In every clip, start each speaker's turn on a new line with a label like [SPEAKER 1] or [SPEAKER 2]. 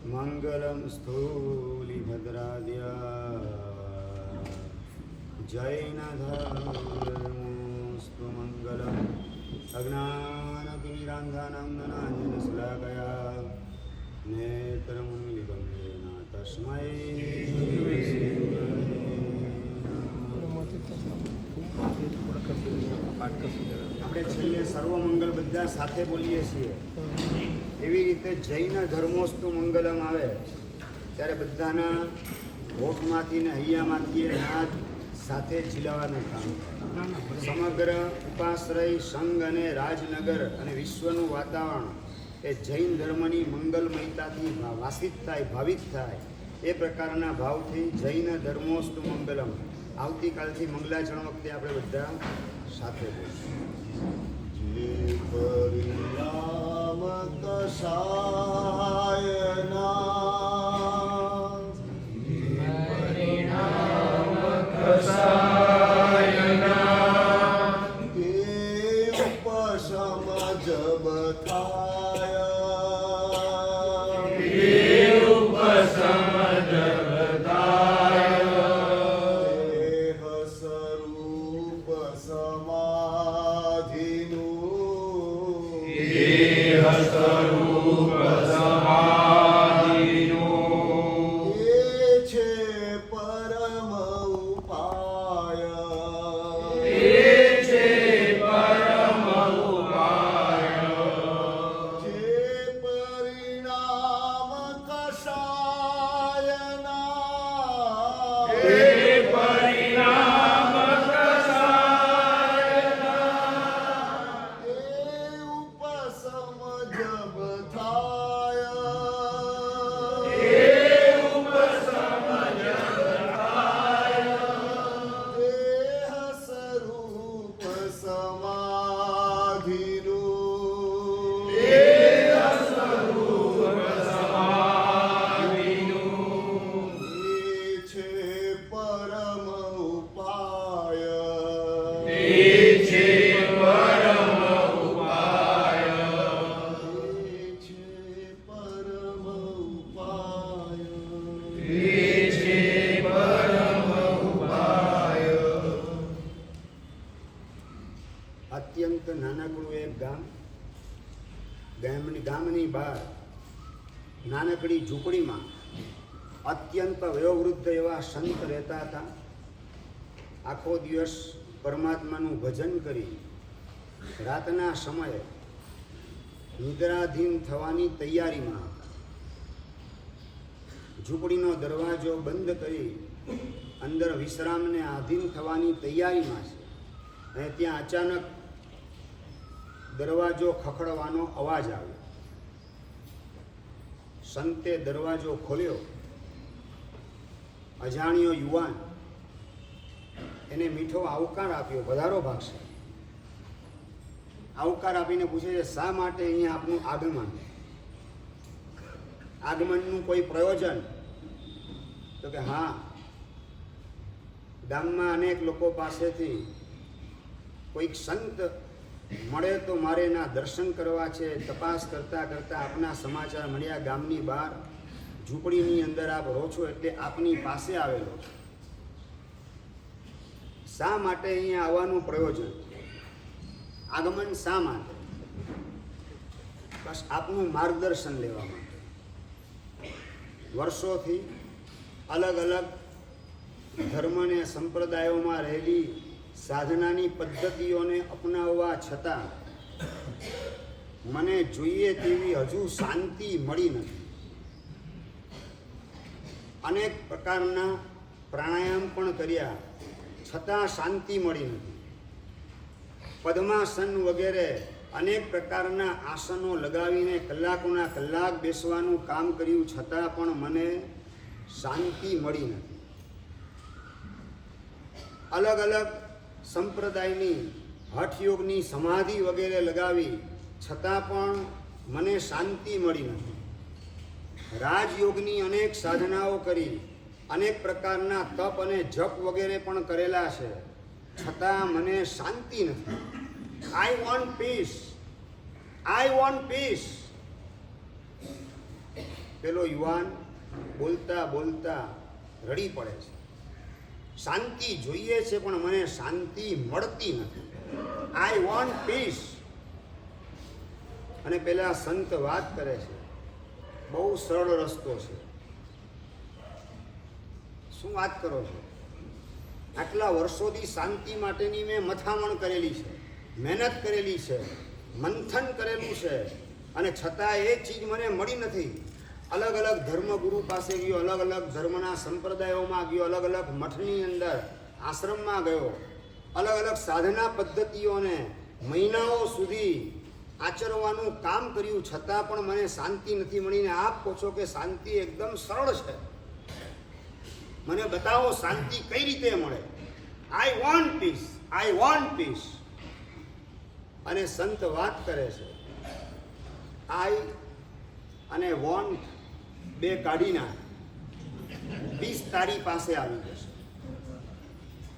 [SPEAKER 1] मंगलम स्थूलिभद्राद्या जैनधर्मोऽस्तु मंगलम अज्ञानतिमिरान्धानां ज्ञानाञ्जनशलाकया नेत्रमुन्मिलितं येन तस्मै આપણે છેલ્લે સર્વમંગલ બધા સાથે બોલીએ છીએ એવી રીતે જૈન ધર્મોસ્તુ મંગલમ આવે ત્યારે બધાના હોઠમાંથી ને હૈયામાંથી નાદ સાથે ઝીલાવાનું કામ સમગ્ર ઉપાશ્રય સંઘ અને રાજનગર અને વિશ્વનું વાતાવરણ એ જૈન ધર્મની મંગલમયતાથી વાસિત થાય ભાવિત થાય એ પ્રકારના ભાવથી જૈન ધર્મોસ્તુ મંગલમ આવતીકાલથી મંગલાચરણ વખતે આપણે બધા સાથે બોલીશું. અત્યંત નાનકડું એક ગામની બહાર નાનકડી ઝૂંપડીમાં અત્યંત વયોવૃદ્ધ એવા સંત રહેતા હતા. આખો દિવસ પરમાત્માનું ભજન કરી રાતના સમયે નિદ્રાધીન થવાની તૈયારીમાં હતા. ઝૂંપડીનો દરવાજો બંધ કરી અંદર વિશ્રામને આધીન થવાની તૈયારીમાં છે અને ત્યાં અચાનક દરવાજો ખખડવાનો અવાજ આવ્યો. સંતે દરવાજો ખોલ્યો. અજાણ્યો યુવાન એને મીઠો આવકાર આપ્યો. પધારો ભાગશે. આવકાર આપીને પૂછે છે, શા માટે અહીંયા આપનું આગમન? આગમનનું કોઈ પ્રયોજન? તો કે હા, ગામમાં અનેક લોકો પાસેથી કોઈક સંત મળે તો મારે એના દર્શન કરવા છે. તપાસ કરતાં કરતાં આપના સમાચાર મળ્યા. ગામની બહાર ઝૂંપડીની અંદર આપ રહો છો એટલે આપની પાસે આવેલો છો. શા માટે અહીંયા આવવાનું પ્રયોજન? આગમન શા માટે? બસ આપનું માર્ગદર્શન લેવા માટે. વર્ષોથી અલગ અલગ ધર્મ અને સંપ્રદાયોમાં રહેલી સાધનાની પદ્ધતિઓને અપનાવવા છતાં મને જોઈએ તેવી હજુ શાંતિ મળી નથી. અનેક પ્રકારના પ્રાણાયામ પણ કર્યા છતાં શાંતિ મળી નથી. પદ્માસન વગેરે અનેક પ્રકારના આસનો લગાવીને કલાકોના કલાક બેસવાનું કામ કર્યું છતાં પણ મને શાંતિ મળી નથી. અલગ અલગ સંપ્રદાયની હઠયોગની સમાધિ વગેરે લગાવી છતાં પણ મને શાંતિ મળી નથી. રાજયોગની અનેક સાધનાઓ કરી, અનેક પ્રકારના તપ અને જપ વગેરે પણ કરેલા છે, છતાં મને શાંતિ નથી. I want peace. પેલો યુવાન બોલતા બોલતા રડી પડે છે. શાંતિ જોઈએ છે પણ મને શાંતિ મળતી નથી. I want peace. અને પેલા સંત વાત કરે છે, બહુ સરળ રસ્તો છે. શું વાત કરો છો? આટલા વર્ષોથી શાંતિ માટેની મેં મથામણ કરેલી છે, મહેનત કરેલી છે, મંથન કરેલું છે, અને છતાં એ ચીજ મને મળી નથી. અલગ અલગ ધર્મગુરુ પાસે ગયો, અલગ અલગ ધર્મના સંપ્રદાયોમાં ગયો, અલગ અલગ મઠની અંદર આશ્રમમાં ગયો, અલગ અલગ સાધના પદ્ધતિઓને મહિનાઓ સુધી આચરવાનું કામ કર્યું, છતાં પણ મને શાંતિ નથી મળીને આપ કહો છો કે શાંતિ એકદમ સરળ છે. મને બતાવો શાંતિ કઈ રીતે મળે. I want peace, I want peace. અને સંત વાત કરે છે, આઈ અને વોન્ટ બે કાઢી નાખ, પીસ તારી પાસે આવી જશે.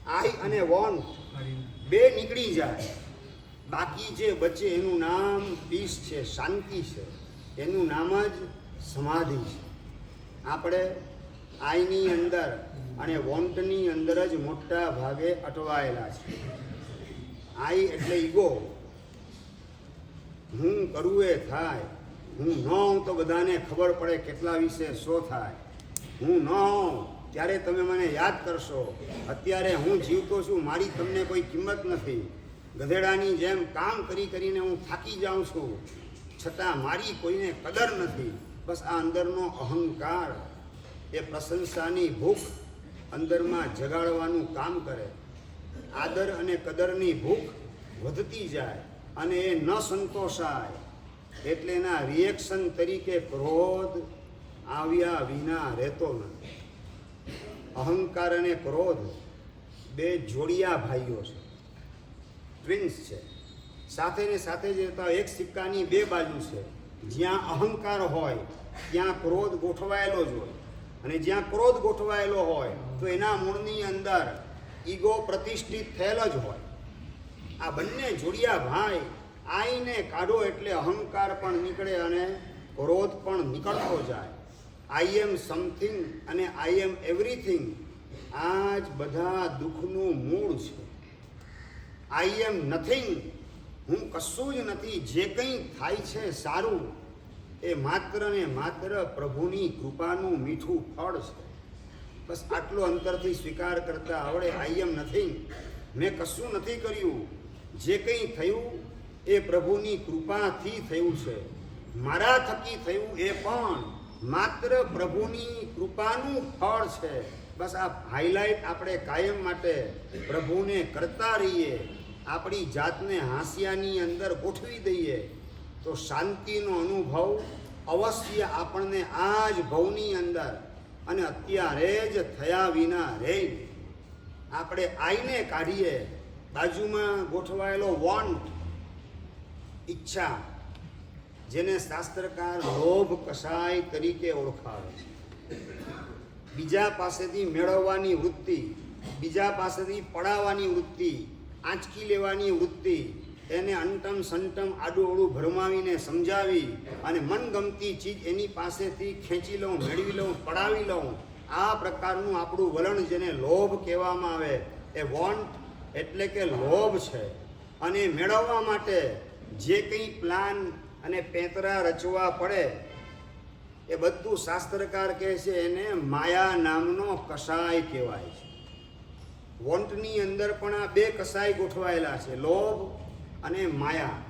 [SPEAKER 1] આઈ અને વોન્ટ બે નીકળી જાય, બાકી જે બચે એનું નામ પીસ છે, શાંતિ છે. એનું નામ જ સમાધિ છે. આપણે આઈની અંદર અને વોન્ટની અંદર જ મોટા ભાગે અટવાયેલા છે. આઈ એટલે ઈગો, હું કરું એ થાય, હું ન હોઉં તો બધાને ખબર પડે કેટલા વિશે શો થાય, હું ન હોઉં ત્યારે તમે મને યાદ કરશો, અત્યારે હું જીવતો છું, મારી તમને કોઈ કિંમત નથી, ગધેડાની જેમ કામ કરી કરીને હું થાકી જાઉં છું, છતાં મારી કોઈને કદર નથી. બસ આ અંદરનો અહંકાર એ પ્રશંસાની ભૂખ અંદરમાં જગાડવાનું કામ કરે. આદર અને કદરની ભૂખ વધતી જાય અને એ ન સંતોષાય એટલે એના રિએક્શન તરીકે ક્રોધ આવ્યા વિના રહેતો નથી. અહંકાર અને ક્રોધ બે જોડિયા ભાઈઓ છે, ટ્વિન્સ છે, સાથે ને સાથે જ રહેતા. એક સિક્કાની બે બાજુ છે. જ્યાં અહંકાર હોય ત્યાં ક્રોધ ગોઠવાયેલો જ હોય, અને જ્યાં ક્રોધ ગોઠવાયેલો હોય તો એના મૂળની અંદર ઈગો પ્રતિષ્ઠિત થયેલ જ હોય. આ બંને જોડિયા ભાઈ આઈને કાઢો એટલે અહંકાર પણ નીકળે અને ક્રોધ પણ નીકળતો જાય. આઈ એમ સમથિંગ અને આઈ એમ એવરીથિંગ, આ જ બધા દુઃખનું મૂળ છે. આઈ એમ નથિંગ, હું કશું જ નથી. જે કંઈ થાય છે સારું એ માત્ર ને માત્ર પ્રભુની કૃપાનું મીઠું ફળ છે. બસ આટલો અંતરથી સ્વીકાર કરતા આવડે. આઈ એમ નથિંગ, મેં કશું નથી કર્યું, જે કંઈ થયું એ પ્રભુની કૃપાથી થયું છે, મારા થકી થયું એ પણ માત્ર પ્રભુની કૃપાનું ફળ છે. બસ આ હાઇલાઇટ આપણે કાયમ માટે પ્રભુને કરતા રહીએ, આપણી જાતને હાંસિયાની અંદર ગોઠવી દઈએ તો શાંતિનો અનુભવ અવશ્ય આપણને આ જ ભવની અંદર અને અત્યારે જ થયા વિના રહે. આપણે આઈને કાઢીએ, બાજુમાં ગોઠવાયેલો વોન્ટ, ઈચ્છા, જેને શાસ્ત્રકાર લોભ કસાય તરીકે ઓળખાવે છે. બીજા પાસેથી મેળવવાની વૃત્તિ, બીજા પાસેથી પડાવવાની વૃત્તિ, આંચકી લેવાની વૃત્તિ, એને અંટમ સંટમ આડું અવળું ભરમાવીને સમજાવી અને મનગમતી ચીજ એની પાસેથી ખેંચી લઉં, મેળવી લઉં, પડાવી લઉં, આ પ્રકારનું આપણું વલણ જેને લોભ કહેવામાં આવે, એ વોન્ટ એટલે કે લોભ છે. અને મેળવવા માટે જે કંઈ પ્લાન અને પેંતરા રચવા પડે એ બધું શાસ્ત્રકાર કહે છે એને માયા નામનો કસાય કહેવાય છે. વોન્ટની અંદર પણ આ બે કસાય ગોઠવાયેલા છે, લોભ અને માયા.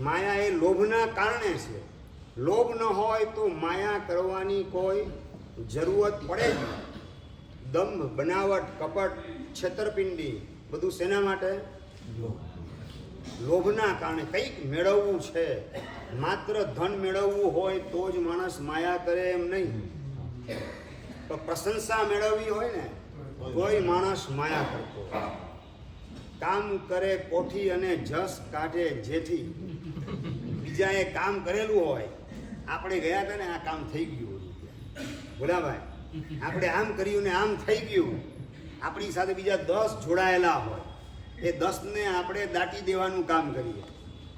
[SPEAKER 1] માયા એ લોભના કારણે છે. લોભ ન હોય તો માયા કરવાની કોઈ જરૂરત પડે જ નહીં. દંભ, બનાવટ, કપટ, છેતરપિંડી બધું શેના માટે? લોભના કારણે. કંઈક મેળવવું છે, માત્ર ધન મેળવવું હોય તો જ માણસ માયા કરે એમ નહીં. તો પ્રશંસા મેળવવી હોય ને કોઈ માણસ માયા કરતો. કામ કરે કોઠી અને જસ કાઢે જેઠી. બીજાએ કામ કરેલું હોય, આપણે ગયા હતા ને આ કામ થઈ ગયું, ભોલાભાઈ આપણે આમ કર્યું ને આમ થઈ ગયું, આપણી સાથે બીજા 10 જોડાયેલા હોય, એ 10ને આપણે દાટી દેવાનું કામ કરીએ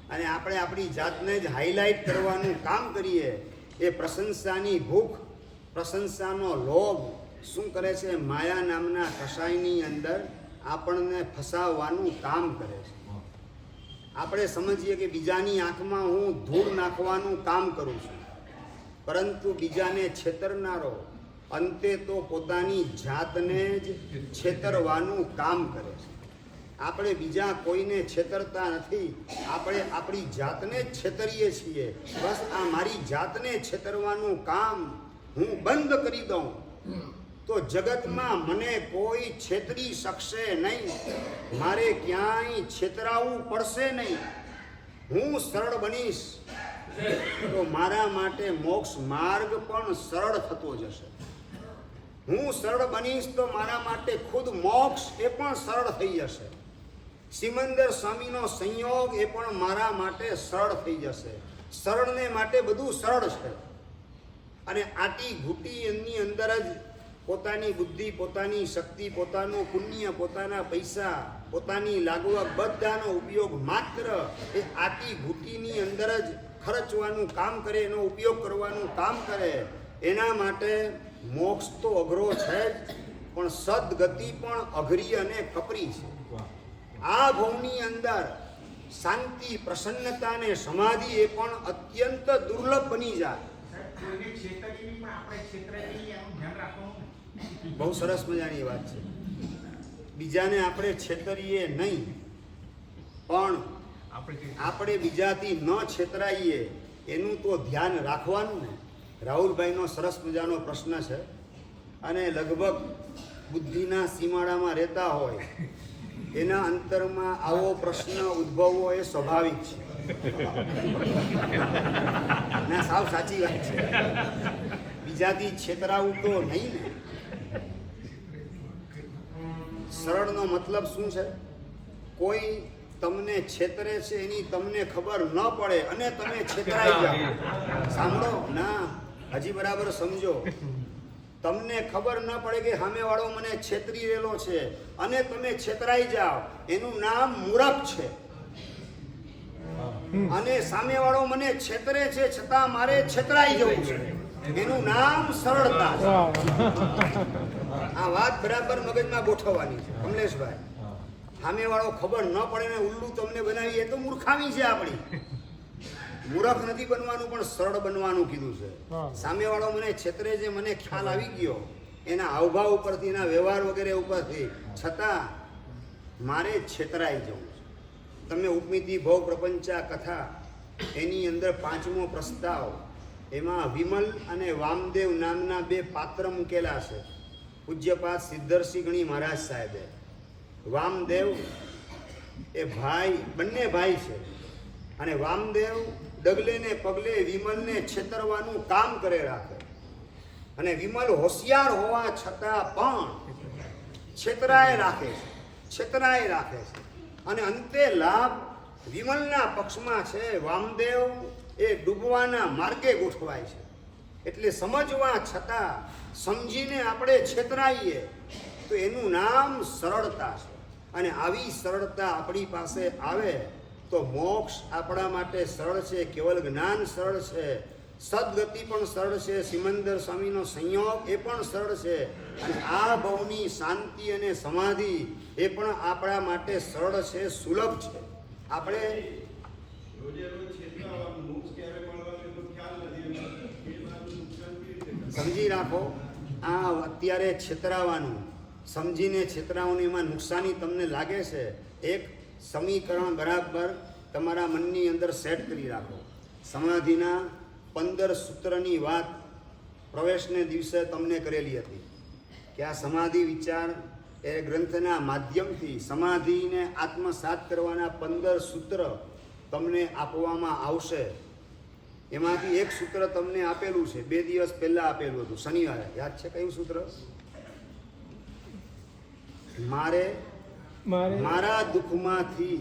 [SPEAKER 1] અને આપણે આપણી જાતને જ હાઇલાઇટ કરવાનું કામ કરીએ એ પ્રશંસાની ભૂખ, પ્રશંસાનો લોભ શું કરે છે? માયા નામના કષાયની અંદર આપણને ફસાવવાનું કામ કરે છે. આપણે સમજીએ કે બીજાની આંખમાં હું ધૂળ નાખવાનું કામ કરું છું, પરંતુ બીજાને છેતરનારો અંતે તો પોતાની જાતને જ છેતરવાનું કામ કરે છે. આપણે બીજા કોઈને છેતરતા નથી, આપણે આપણી જાતને જ છેતરીએ છીએ. બસ આ મારી જાતને છેતરવાનું કામ હું બંધ કરી દઉં તો જગતમાં મને કોઈ છેતરી શકશે નહીં, મારે ક્યાંય છેતરાવું પડશે નહીં. હું સરળ બનીશ તો મારા માટે મોક્ષ માર્ગ પણ સરળ થતો જશે. હું સરળ બનીશ તો મારા માટે ખુદ મોક્ષ એ પણ સરળ થઈ જશે. સિમંદર સ્વામીનો સંયોગ એ પણ મારા માટે સરળ થઈ જશે. સરળને માટે બધું સરળ છે. અને આટી ઘૂંટી એની અંદર જ પોતાની બુદ્ધિ, પોતાની શક્તિ, પોતાનું પુણ્ય, પોતાના પૈસા, પોતાની લાગવગ બધાનો ઉપયોગ માત્ર એ આટી ઘૂંટીની અંદર જ ખર્ચવાનું કામ કરે, એનો ઉપયોગ કરવાનું કામ કરે. એના માટે મોક્ષ તો અઘરો છે જ, પણ સદગતિ પણ અઘરી અને કપરી છે. આ ભવની અંદર શાંતિ, પ્રસન્નતા અને સમાધિ એ પણ અત્યંત દુર્લભ બની જાય. બહુ સરસ મજાની વાત છે. બીજાને આપણે છેતરીએ નહીં, પણ આપણે બીજાથી ન છેતરાઈએ એનું તો ધ્યાન રાખવાનું ને. રાહુલભાઈનો સરસ મજાનો પ્રશ્ન છે, અને લગભગ બુદ્ધિના સીમાડામાં રહેતા હોય એના અંતરમાં આવો પ્રશ્ન ઉદ્ભવવો એ સ્વાભાવિક છે. ના, સાવ સાચી વાત છે. બીજાથી છેતરાવું તો નહીં ને. સરળનો મતલબ શું છે? કોઈ તમને છેતરે છે એની તમને ખબર ન પડે અને તમે છેતરાઈ જાઓ. સાંભળો, ના, હજી બરાબર સમજો. તમને ખબર ન પડે કે સામેવાળો મને છેતરી રહેલો છે અને તમે છેતરાઈ જાઓ, એનું નામ મૂરખ છે. અને સામેવાળો મને છેતરે છે છતાં મારે છેતરાઈ જવું છે, એનું નામ સરળતા છે. આ વાત બરાબર મગજમાં ગોઠવવાની છે કમલેશભાઈ. સામેવાળો ખબર ન પડે ને ઉલ્લુ તમને બનાવી, એ તો મૂર્ખામી છે આપણી. મૂર્ખ નથી બનવાનું, પણ સરળ બનવાનું કીધું છે. સામેવાળો મને છેતરે છે, મને ખ્યાલ આવી ગયો એના હાવભાવ ઉપરથી, એના વ્યવહાર વગેરે ઉપરથી, છતાં મારે છેતરાઈ જવું છે. તમે ઉપમિતિ ભવ પ્રપંચા કથા એની અંદર 5મો પ્રસ્તાવ, એમાં વિમલ અને વામદેવ નામના 2 પાત્ર મૂકેલા છે. પૂજ્યપાદ સિદ્ધર્ષિ ગણી મહારાજ સાહેબે. વામદેવ એ ભાઈ, બંને ભાઈ છે, અને વામદેવ ડગલે ને પગલે વિમલને છેતરવાનું કામ કરે રાખે, અને વિમલ હોશિયાર હોવા છતાં પણ છેતરાય રાખે છે. અને અંતે લાભ વિમલના પક્ષમાં છે. વામદેવ એ ડૂબવાના માર્ગે ગોઠવાય છે. એટલે સમજવા છતાં સમજીને આપણે છેતરાઈએ તો એનું નામ સરળતા છે. અને આવી સરળતા આપણી પાસે આવે તો મોક્ષ આપણા માટે સરળ છે, કેવલ જ્ઞાન સરળ છે, સદગતિ પણ સરળ છે, સિમંદર સ્વામીનો સંયોગ એ પણ સરળ છે, અને આ ભવની શાંતિ અને સમાધિ એ પણ આપણા માટે સરળ છે, સુલભ છે. આપણે સમજી રાખો, આ અત્યારે છેતરાવાનું, સમજીને છેતરાવાનું, એમાં નુકસાની તમને લાગે છે. એક સમીકરણ બરાબર તમારા મનની અંદર સેટ કરી રાખો. સમાધિના 15 સૂત્રની વાત પ્રવેશને દિવસે તમને કરેલી હતી કે આ સમાધિ વિચાર એ ગ્રંથના માધ્યમથી સમાધિને આત્મસાત કરવાના 15 સૂત્ર તમને આપવામાં આવશે. એમાંથી એક સૂત્ર તમને આપેલું છે, 2 દિવસ પહેલા આપેલું હતું, શનિવારે. યાદ છે કયું સૂત્ર? મારા દુઃખમાંથી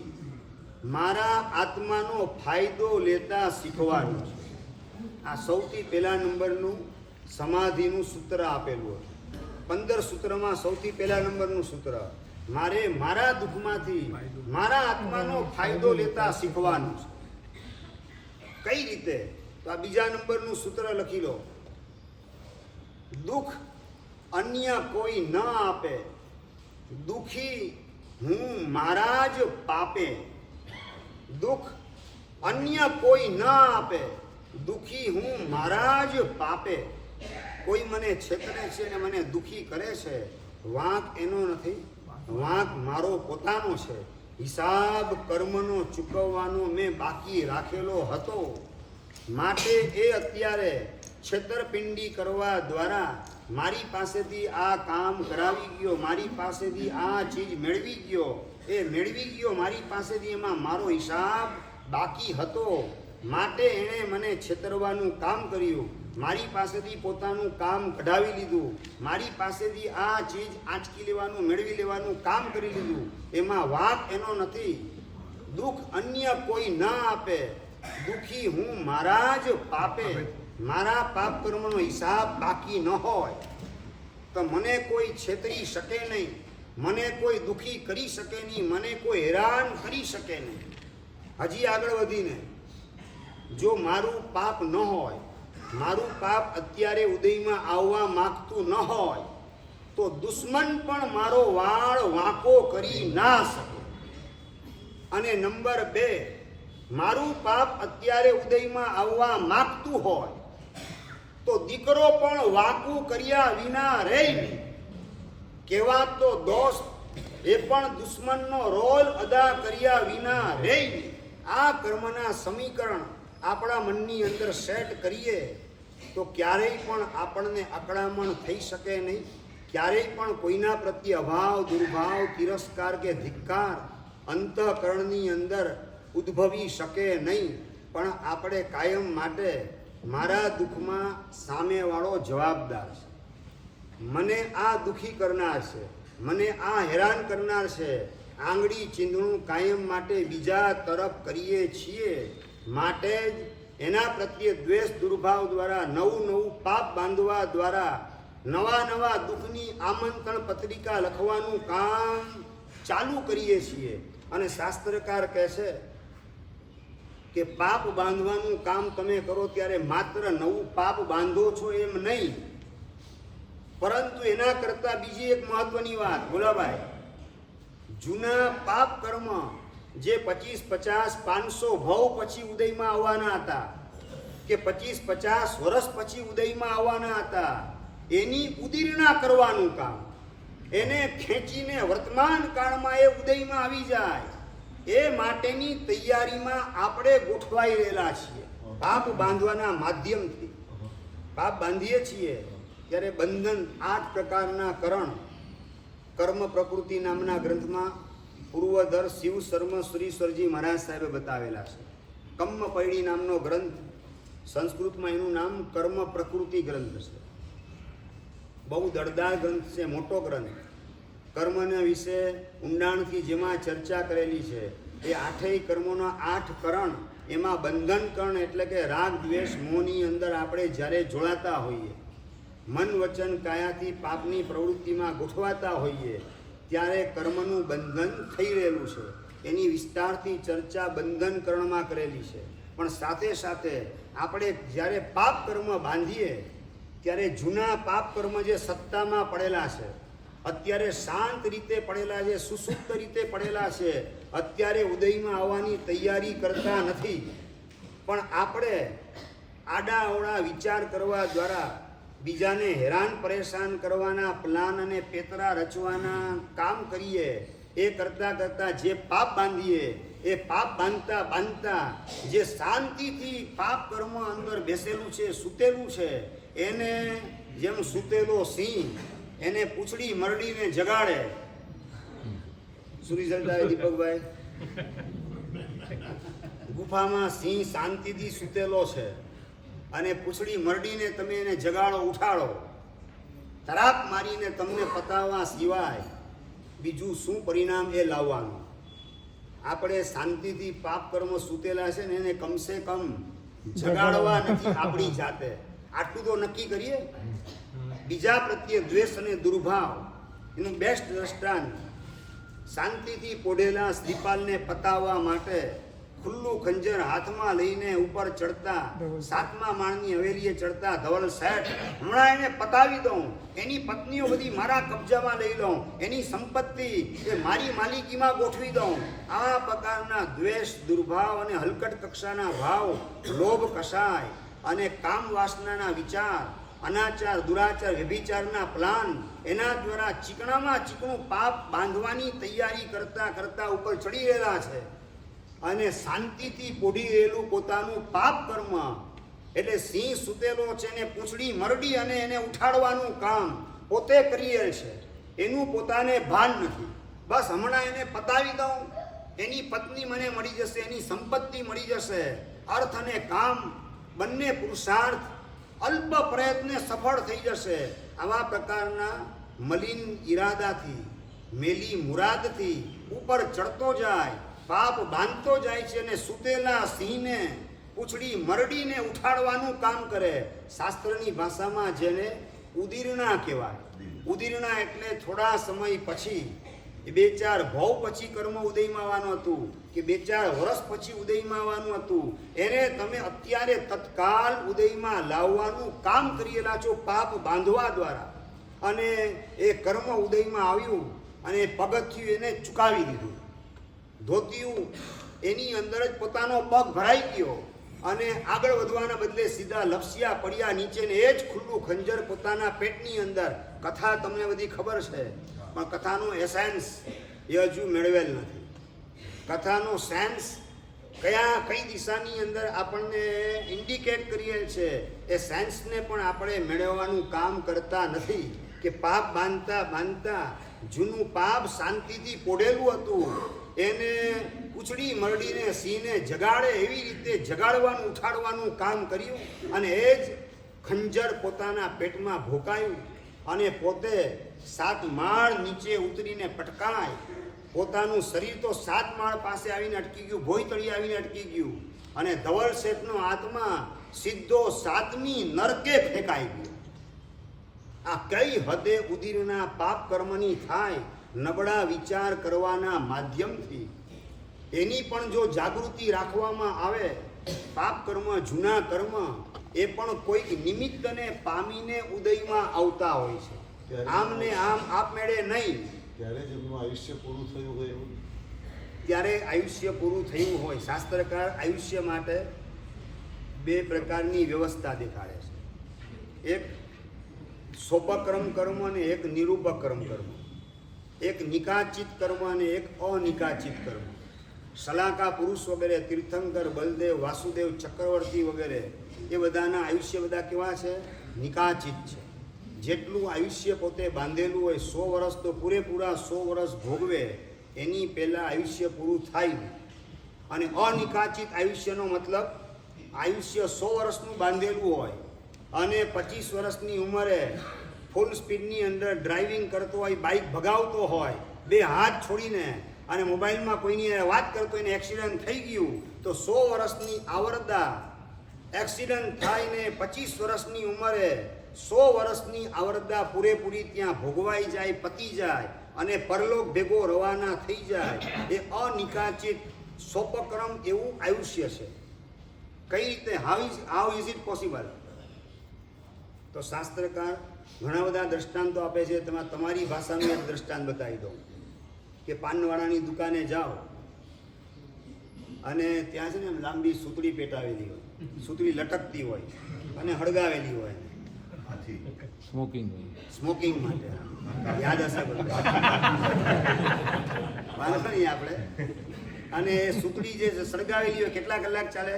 [SPEAKER 1] મારા આત્માનો ફાયદો લેતા શીખવાનું છે. આ સૌથી પહેલા નંબરનું સમાધિનું સૂત્ર આપેલું હતું. 15 સૂત્રમાં સૌથી પહેલા નંબરનું સૂત્ર, મારે મારા દુઃખમાંથી મારા આત્માનો ફાયદો લેતા શીખવાનું છે. કઈ રીતે? તો આ બીજા નંબરનું સૂત્ર લખી લો. દુઃખ અન્ય કોઈ ન આપે, દુઃખી હું મારા જ પાપે. દુઃખ અન્ય કોઈ ન આપે, દુઃખી હું મારા જ પાપે. કોઈ મને છેતરે છે ને મને દુઃખી કરે છે, વાંક એનો નથી, વાંક મારો પોતાનો છે. હિસાબ કર્મનો ચૂકવવાનો મેં બાકી રાખેલો હતો, માટે એ અત્યારે છેતરપિંડી કરવા દ્વારા મારી પાસેથી આ કામ કરાવી ગયો, મારી પાસેથી આ ચીજ મેળવી ગયો, એ મેળવી ગયો મારી પાસેથી, એમાં મારો હિસાબ બાકી હતો, માટે એણે મને છેતરવાનું કામ કર્યું, મારી પાસેથી પોતાનું કામ કઢાવી લીધું, મારી પાસેથી આ ચીજ આંચકી લેવાનું મેળવી લેવાનું કામ કરી લીધું, એમાં વાંક એનો નથી. દુઃખ અન્ય કોઈ ન આપે, દુઃખી હું મારા જ પાપે. મારા પાપ કર્મનો હિસાબ બાકી ન હોય તો મને કોઈ છેતરી શકે નહીં, મને કોઈ દુઃખી કરી શકે નહીં, મને કોઈ હેરાન કરી શકે નહીં. હજી આગળ વધીને જો મારું પાપ ન હોય, મારું પાપ અત્યારે ઉદયમાં આવવા માંગતું ન હોય તો દુશ્મન પણ મારો વાળ વાંકો કરી ના શકે. અને નંબર 2, મારું પાપ અત્યારે ઉદયમાં આવવા માંગતું હોય તો દીકરો પણ વાંકું કર્યા વિના રહે નહીં. કહેવાતો દોસ્ત એ પણ દુશ્મનનો રોલ અદા કર્યા વિના રહે નહીં. આ કર્મના સમીકરણ આપણા મનની અંદર સેટ કરીએ તો ક્યારેય પણ આપણને અકળામણ થઈ શકે નહીં, ક્યારેય પણ કોઈના પ્રત્યે અભાવ, દુર્ભાવ, તિરસ્કાર કે ધિક્કાર અંતઃકરણની અંદર ઉદ્ભવી શકે નહીં. પણ આપણે કાયમ માટે મારા દુઃખમાં સામેવાળો જવાબદાર છે, મને આ દુઃખી કરનાર છે, મને આ હેરાન કરનાર છે, આંગળી ચીંધણું કાયમ માટે બીજા તરફ કરીએ છીએ. માટે જ એના પ્રત્યે દ્વેષ દુર્ભાવ દ્વારા નવું નવું પાપ બાંધવા દ્વારા નવા નવા દુઃખની આમંત્રણ પત્રિકા લખવાનું કામ ચાલુ કરીએ છીએ. અને શાસ્ત્રકાર કહે છે કે પાપ બાંધવાનું કામ તમે કરો ત્યારે માત્ર નવું પાપ બાંધો છો એમ નહીં, પરંતુ એના કરતા બીજી એક મહત્વની વાત ભોલાભાઈ, જૂના પાપ કર્મ જે 25, 50, 500 ભવ પછી ઉદયમાં આવવાના હતા કે 25, 50 વર્ષ પછી ઉદયમાં આવવાના હતા, એની ઉદીર્ણા કરવાનું કામ, એને ખેંચીને વર્તમાન કાળમાં એ ઉદયમાં આવી જાય એ માટેની તૈયારીમાં આપણે ગોઠવાઈ રહેલા છીએ. પાપ બાંધવાના માધ્યમથી પાપ બાંધીએ છીએ ત્યારે બંધન 8 પ્રકારના કરણ કર્મ પ્રકૃતિ નામના ગ્રંથમાં પૂર્વધર શિવ શર્મ શ્રીશ્વરજી મહારાજ સાહેબે બતાવેલા છે. કમ્મ પૈડી નામનો ગ્રંથ, સંસ્કૃતમાં એનું નામ કર્મ પ્રકૃતિ ગ્રંથ છે. બહુ દળદાર ગ્રંથ છે, મોટો ગ્રંથ. કર્મના વિશે ઊંડાણથી જેમાં ચર્ચા કરેલી છે એ 8 કર્મોના 8 કરણ, એમાં બંધન કરણ એટલે કે રાગ દ્વેષ મોહની અંદર આપણે જ્યારે જોડાતા હોઈએ, મન વચન કાયાથી પાપની પ્રવૃત્તિમાં ગોઠવાતા હોઈએ ત્યારે કર્મનું બંધન થઈ રહેલું છે. એની વિસ્તારથી ચર્ચા બંધન કરણમાં કરેલી છે. પણ સાથે સાથે આપણે જ્યારે પાપ કર્મ બાંધીએ ત્યારે જૂના પાપ કર્મ જે સત્તામાં પડેલા છે, અત્યારે શાંત રીતે પડેલા છે, સુસુપ્ત રીતે પડેલા છે, અત્યારે ઉદયમાં આવવાની તૈયારી કરતા નથી, પણ આપણે આડા અવળા વિચાર કરવા દ્વારા બીજાને હેરાન પરેશાન કરવાના પ્લાન અને પેતરા રચવાના કામ કરીએ. એ કરતાં કરતાં જે પાપ બાંધીએ એ પાપ બાંધતા બાંધતા જે શાંતિથી પાપ કર્મ અંદર બેસેલું છે, સૂતેલું છે, એને જેમ સૂતેલો સિંહ એને પૂંછડી મરડીને જગાડે. શું રિઝલ્ટ આવે દીપકભાઈ? ગુફામાં સિંહ શાંતિથી સૂતેલો છે અને પૂંછડી મરડીને તમે એને જગાડો, ઉઠાડો, તરાપ મારીને તમને પતાવવા સિવાય બીજું શું પરિણામ એ લાવવાનું? આપણે શાંતિથી પાપ કર્મ સૂતેલા છે ને એને કમસે કમ જગાડવા નથી આપણી જાતે. આટલું તો નક્કી કરીએ. બીજા પ્રત્યે દ્વેષ અને દુર્ભાવ એનું બેસ્ટ દ્રષ્ટાંત શાંતિથી પોઢેલા શ્રીપાલને પતાવવા માટે ખુલ્લું ખંજર હાથમાં લઈને ઉપર ચડતા, 7મા માળની હવેલીએ ચડતા ધવલ શેઠ, હમણાં એને પતાવી દઉં, એની પત્નીઓ બધી મારા કબજામાં લઈ લઉં, એની સંપત્તિ એ મારી માલિકીમાં ગોઠવી દઉં. આવા પ્રકારના દ્વેષ, દુર્ભાવ અને હલકટ કક્ષાના ભાવ, લોભ, કષાય અને કામ વાસનાના વિચાર, અનાચાર, દુરાચાર, વ્યભિચારના પ્લાન, એના દ્વારા ચીકણામાં ચીકણું પાપ બાંધવાની તૈયારી કરતા કરતા ઉપર ચડી રહેલા છે. અને શાંતિથી પોઢી રહેલું પોતાનું પાપ કર્મ, એટલે સિંહ સૂતેલો છે ને પૂંછડી મરડી અને એને ઉઠાડવાનું કામ પોતે કરી રહે છે. એનું પોતાને ભાન નથી. બસ હમણાં એને પતાવી દઉં, એની પત્ની મને મળી જશે, એની સંપત્તિ મળી જશે. અર્થ અને કામ બંને પુરુષાર્થ અલ્પ પ્રયત્ને સફળ થઈ જશે. આવા પ્રકારના મલિન ઈરાદાથી, મેલી મુરાદથી ઉપર ચડતો જાય, પાપ બાંધતો જાય છે અને સૂતેલા સિંહને પૂંછડી મરડીને ઉઠાડવાનું કામ કરે. શાસ્ત્રની ભાષામાં જેને ઉદીરણા કહેવાય. ઉદીરણા એટલે થોડા સમય પછી, 2-4 ભવ પછી કર્મ ઉદયમાં આવવાનું હતું કે 2-4 વર્ષ પછી ઉદયમાં આવવાનું હતું, એને તમે અત્યારે તત્કાલ ઉદયમાં લાવવાનું કામ કરેલા છો પાપ બાંધવા દ્વારા. અને એ કર્મ ઉદયમાં આવ્યું અને પગથિયું એને ચૂકાવી દીધું. ધોતિયું એની અંદર જ પોતાનો પગ ભરાઈ ગયો અને આગળ વધવાના બદલે સીધા લપસ્યા પડ્યા નીચે ને એ જ ખુલ્લું ખંજર પોતાના પેટની અંદર. કથા તમને બધી ખબર છે, પણ કથાનો એસેન્સ એ હજુ મેળવેલ નથી. કથાનો સેન્સ કઈ દિશાની અંદર આપણને ઇન્ડિકેટ કરીએ છે, એ સેન્સને પણ આપણે મેળવવાનું કામ કરતા નથી. કે પાપ બાંધતા બાંધતા જૂનું પાપ શાંતિથી પોઢેલું હતું એને પૂંછડી મરડીને સિંહને જગાડે એવી રીતે જગાડવાનું, ઉઠાડવાનું કામ કર્યું. અને એ જ ખંજર પોતાના પેટમાં ભોકાયું અને પોતે 7 માળ નીચે ઉતરીને પટકાય. પોતાનું શરીર તો 7 માળ પાસે આવીને અટકી ગયું, ભોયતળી આવીને અટકી ગયું. અને ધવલ શેઠનો આત્મા સીધો 7મી નરકે ફેંકાઈ ગયો. આ કઈ હદે ઉદીરના પાપ કર્મની થાય? નબળા વિચાર કરવાના માધ્યમથી. એની પણ જો જાગૃતિ રાખવામાં આવે, પાપ કર્મ, જૂના કર્મ એ પણ કોઈક નિમિત્તને પામીને ઉદયમાં આવતા હોય છે. આમ ને આમ આપમેળે નહીં.
[SPEAKER 2] ત્યારે જ એમનું આયુષ્ય પૂરું થયું હોય એવું?
[SPEAKER 1] ત્યારે આયુષ્ય પૂરું થયું હોય. શાસ્ત્રકાર આયુષ્ય માટે 2 પ્રકારની વ્યવસ્થા દેખાડે છે. એક સોપક્રમ કર્મ અને એક નિરૂપક્રમ કર્મ. એક નિકાચિત કર્મ અને એક અનિકાચિત કર્મ. શલાકા પુરુષ વગેરે, તીર્થંકર, બલદેવ, વાસુદેવ, ચક્રવર્તી વગેરે એ બધાના આયુષ્ય બધા કેવા છે? નિકાચિત છે. જેટલું આયુષ્ય પોતે બાંધેલું હોય, 100 વર્ષ તો પૂરેપૂરા 100 વર્ષ ભોગવે, એની પહેલાં આયુષ્ય પૂરું થાય નહીં. અને અનિકાચિત આયુષ્યનો મતલબ આયુષ્ય 100 વર્ષનું બાંધેલું હોય અને 25 વર્ષની ઉંમરે ફૂલ સ્પીડની અંદર ડ્રાઇવિંગ કરતો હોય, બાઇક ભગાવતો હોય, 2 હાથ છોડીને અને મોબાઈલમાં કોઈની વાત કરતો એને એક્સિડન્ટ થઈ ગયું, તો 100 વર્ષની આવરદા એક્સિડન્ટ થાયને 25 વર્ષની ઉંમરે 100 વર્ષની આવરદા પૂરેપૂરી ત્યાં ભોગવાઈ જાય, પતી જાય અને પરલોક ભેગો રવાના થઈ જાય. એ અનિકાચિત સોપક્રમ એવું આયુષ્ય છે. કઈ રીતે? How is it possible? તો શાસ્ત્રકાર ઘણા બધા દ્રષ્ટાંતો આપે છે. તમારી ભાષાનું એક દ્રષ્ટાંત બતાવી દઉં કે પાનવાળાની દુકાને જાઓ અને ત્યાં છે ને લાંબી સૂતળી પેટાવેલી હોય, સૂતળી લટકતી હોય અને હળગાવેલી હોય. સ્મોકિંગ માટે યાદ હશે બધું આપણે. અને સૂતળી જે સળગાવેલી હોય કેટલા કલાક ચાલે?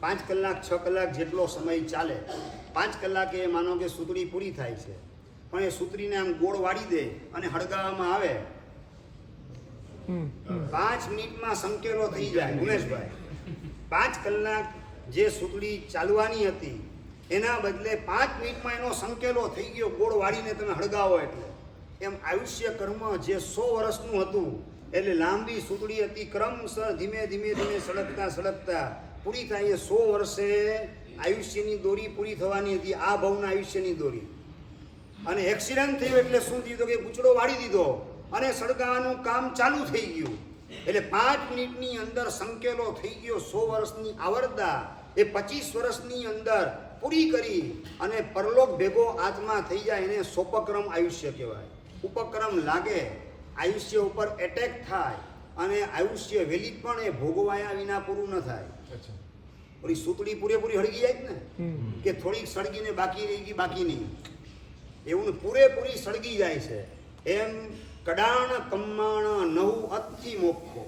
[SPEAKER 1] 5 કલાક 6 કલાક જેટલો સમય ચાલે. 5 કલાકે માનો કે સૂતળી પૂરી થાય છે, પણ એ સૂતળીને આમ ગોળ વાળી દે અને હળગાવવામાં આવે, 5 મિનિટમાં સંકેલો થઈ જાય. ઉમેશભાઈ, 5 કલાક જે સૂતળી ચાલવાની હતી એના બદલે 5 મિનિટમાં એનો સંકેલો થઈ ગયો, ગોળ વાળીને તમે હળગાવો એટલે. એમ આયુષ્ય કર્મ જે 100 વર્ષનું હતું એટલે લાંબી સૂતળી હતી, ક્રમશઃ ધીમે ધીમે ધીમે સળગતા પૂરી થાય. 100 વર્ષે આયુષ્યની દોરી પૂરી થવાની હતી, આ ભવના આયુષ્યની દોરી. અને એક્સિડન્ટ થયું એટલે શું થયું કે ગુચડો વાળી દીધો અને સળગાવવાનું કામ ચાલુ થઈ ગયું. એટલે 5 મિનિટની અંદર સંકેલો થઈ ગયો 100 વર્ષની આવરદા એ 25 વર્ષની અંદર પૂરી કરી અને પરલોક ભેગો આત્મા થઈ જાય એને સોપક્રમ આયુષ્ય કહેવાય. ઉપક્રમ લાગે, આયુષ્ય ઉપર એટેક થાય અને આયુષ્ય વેલી પણ એ ભોગવાયા વિના પૂરું ન થાય. ઓલી સૂતળી પૂરેપૂરી હળગી જાય ને કે થોડીક સળગીને બાકી રહી ગઈ, બાકી નહીં, એવું પૂરેપૂરી સળગી જાય છે. એમ કડાણ કમ્માણ નહુ અતિ મોક્ષો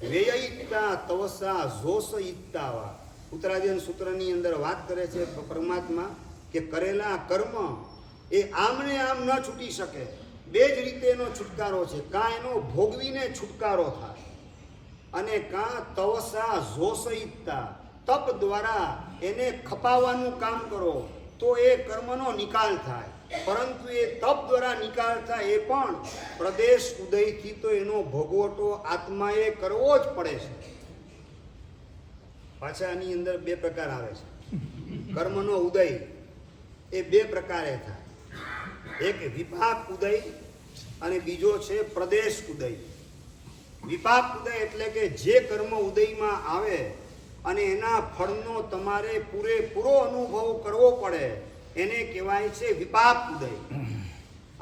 [SPEAKER 1] વ્યયિતા તવસા જોશ ઈત્તાવા. ઉત્તરાધ્યયન સૂત્રની અંદર વાત કરે છે પરમાત્મા કે કરેલા કર્મ એ આમને આમ ન છૂટી શકે. બે જ રીતે એનો છુટકારો છે, કાં એનો ભોગવીને છુટકારો થાય અને કાં તવસા જોશ ઈત્તા તપ દ્વારા એને ખપાવવાનું કામ કરો તો એ કર્મનો નિકાલ થાય. પરંતુ એ તપ દ્વારા નિકાલ થાય એ પણ પ્રદેશ ઉદયથી તો એનો ભોગવટો આત્માએ કરવો જ પડે છે. પાછા આની અંદર બે પ્રકાર આવે છે. કર્મનો ઉદય એ બે પ્રકારે થાય, એક વિપાક ઉદય અને બીજો છે પ્રદેશ ઉદય. વિપાક ઉદય એટલે કે જે કર્મ ઉદયમાં આવે અને એના ફળનો તમારે પૂરેપૂરો અનુભવ કરવો પડે એને કહેવાય છે વિપાક ઉદય.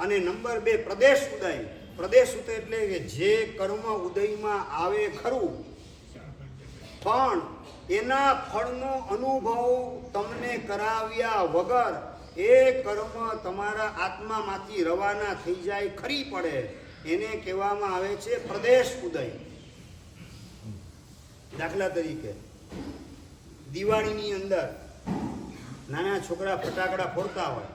[SPEAKER 1] અને નંબર 2 પ્રદેશ ઉદય. પ્રદેશ ઉદય એટલે કે જે કર્મ ઉદયમાં આવે ખરું પણ એના ફળનો અનુભવ તમને કરાવ્યા વગર એ કર્મ તમારા આત્મામાંથી રવાના થઈ જાય, ખરી પડે, એને કહેવામાં આવે છે પ્રદેશ ઉદય. દાખલા તરીકે દિવાળીની અંદર નાના છોકરા ફટાકડા ફોડતા હોય,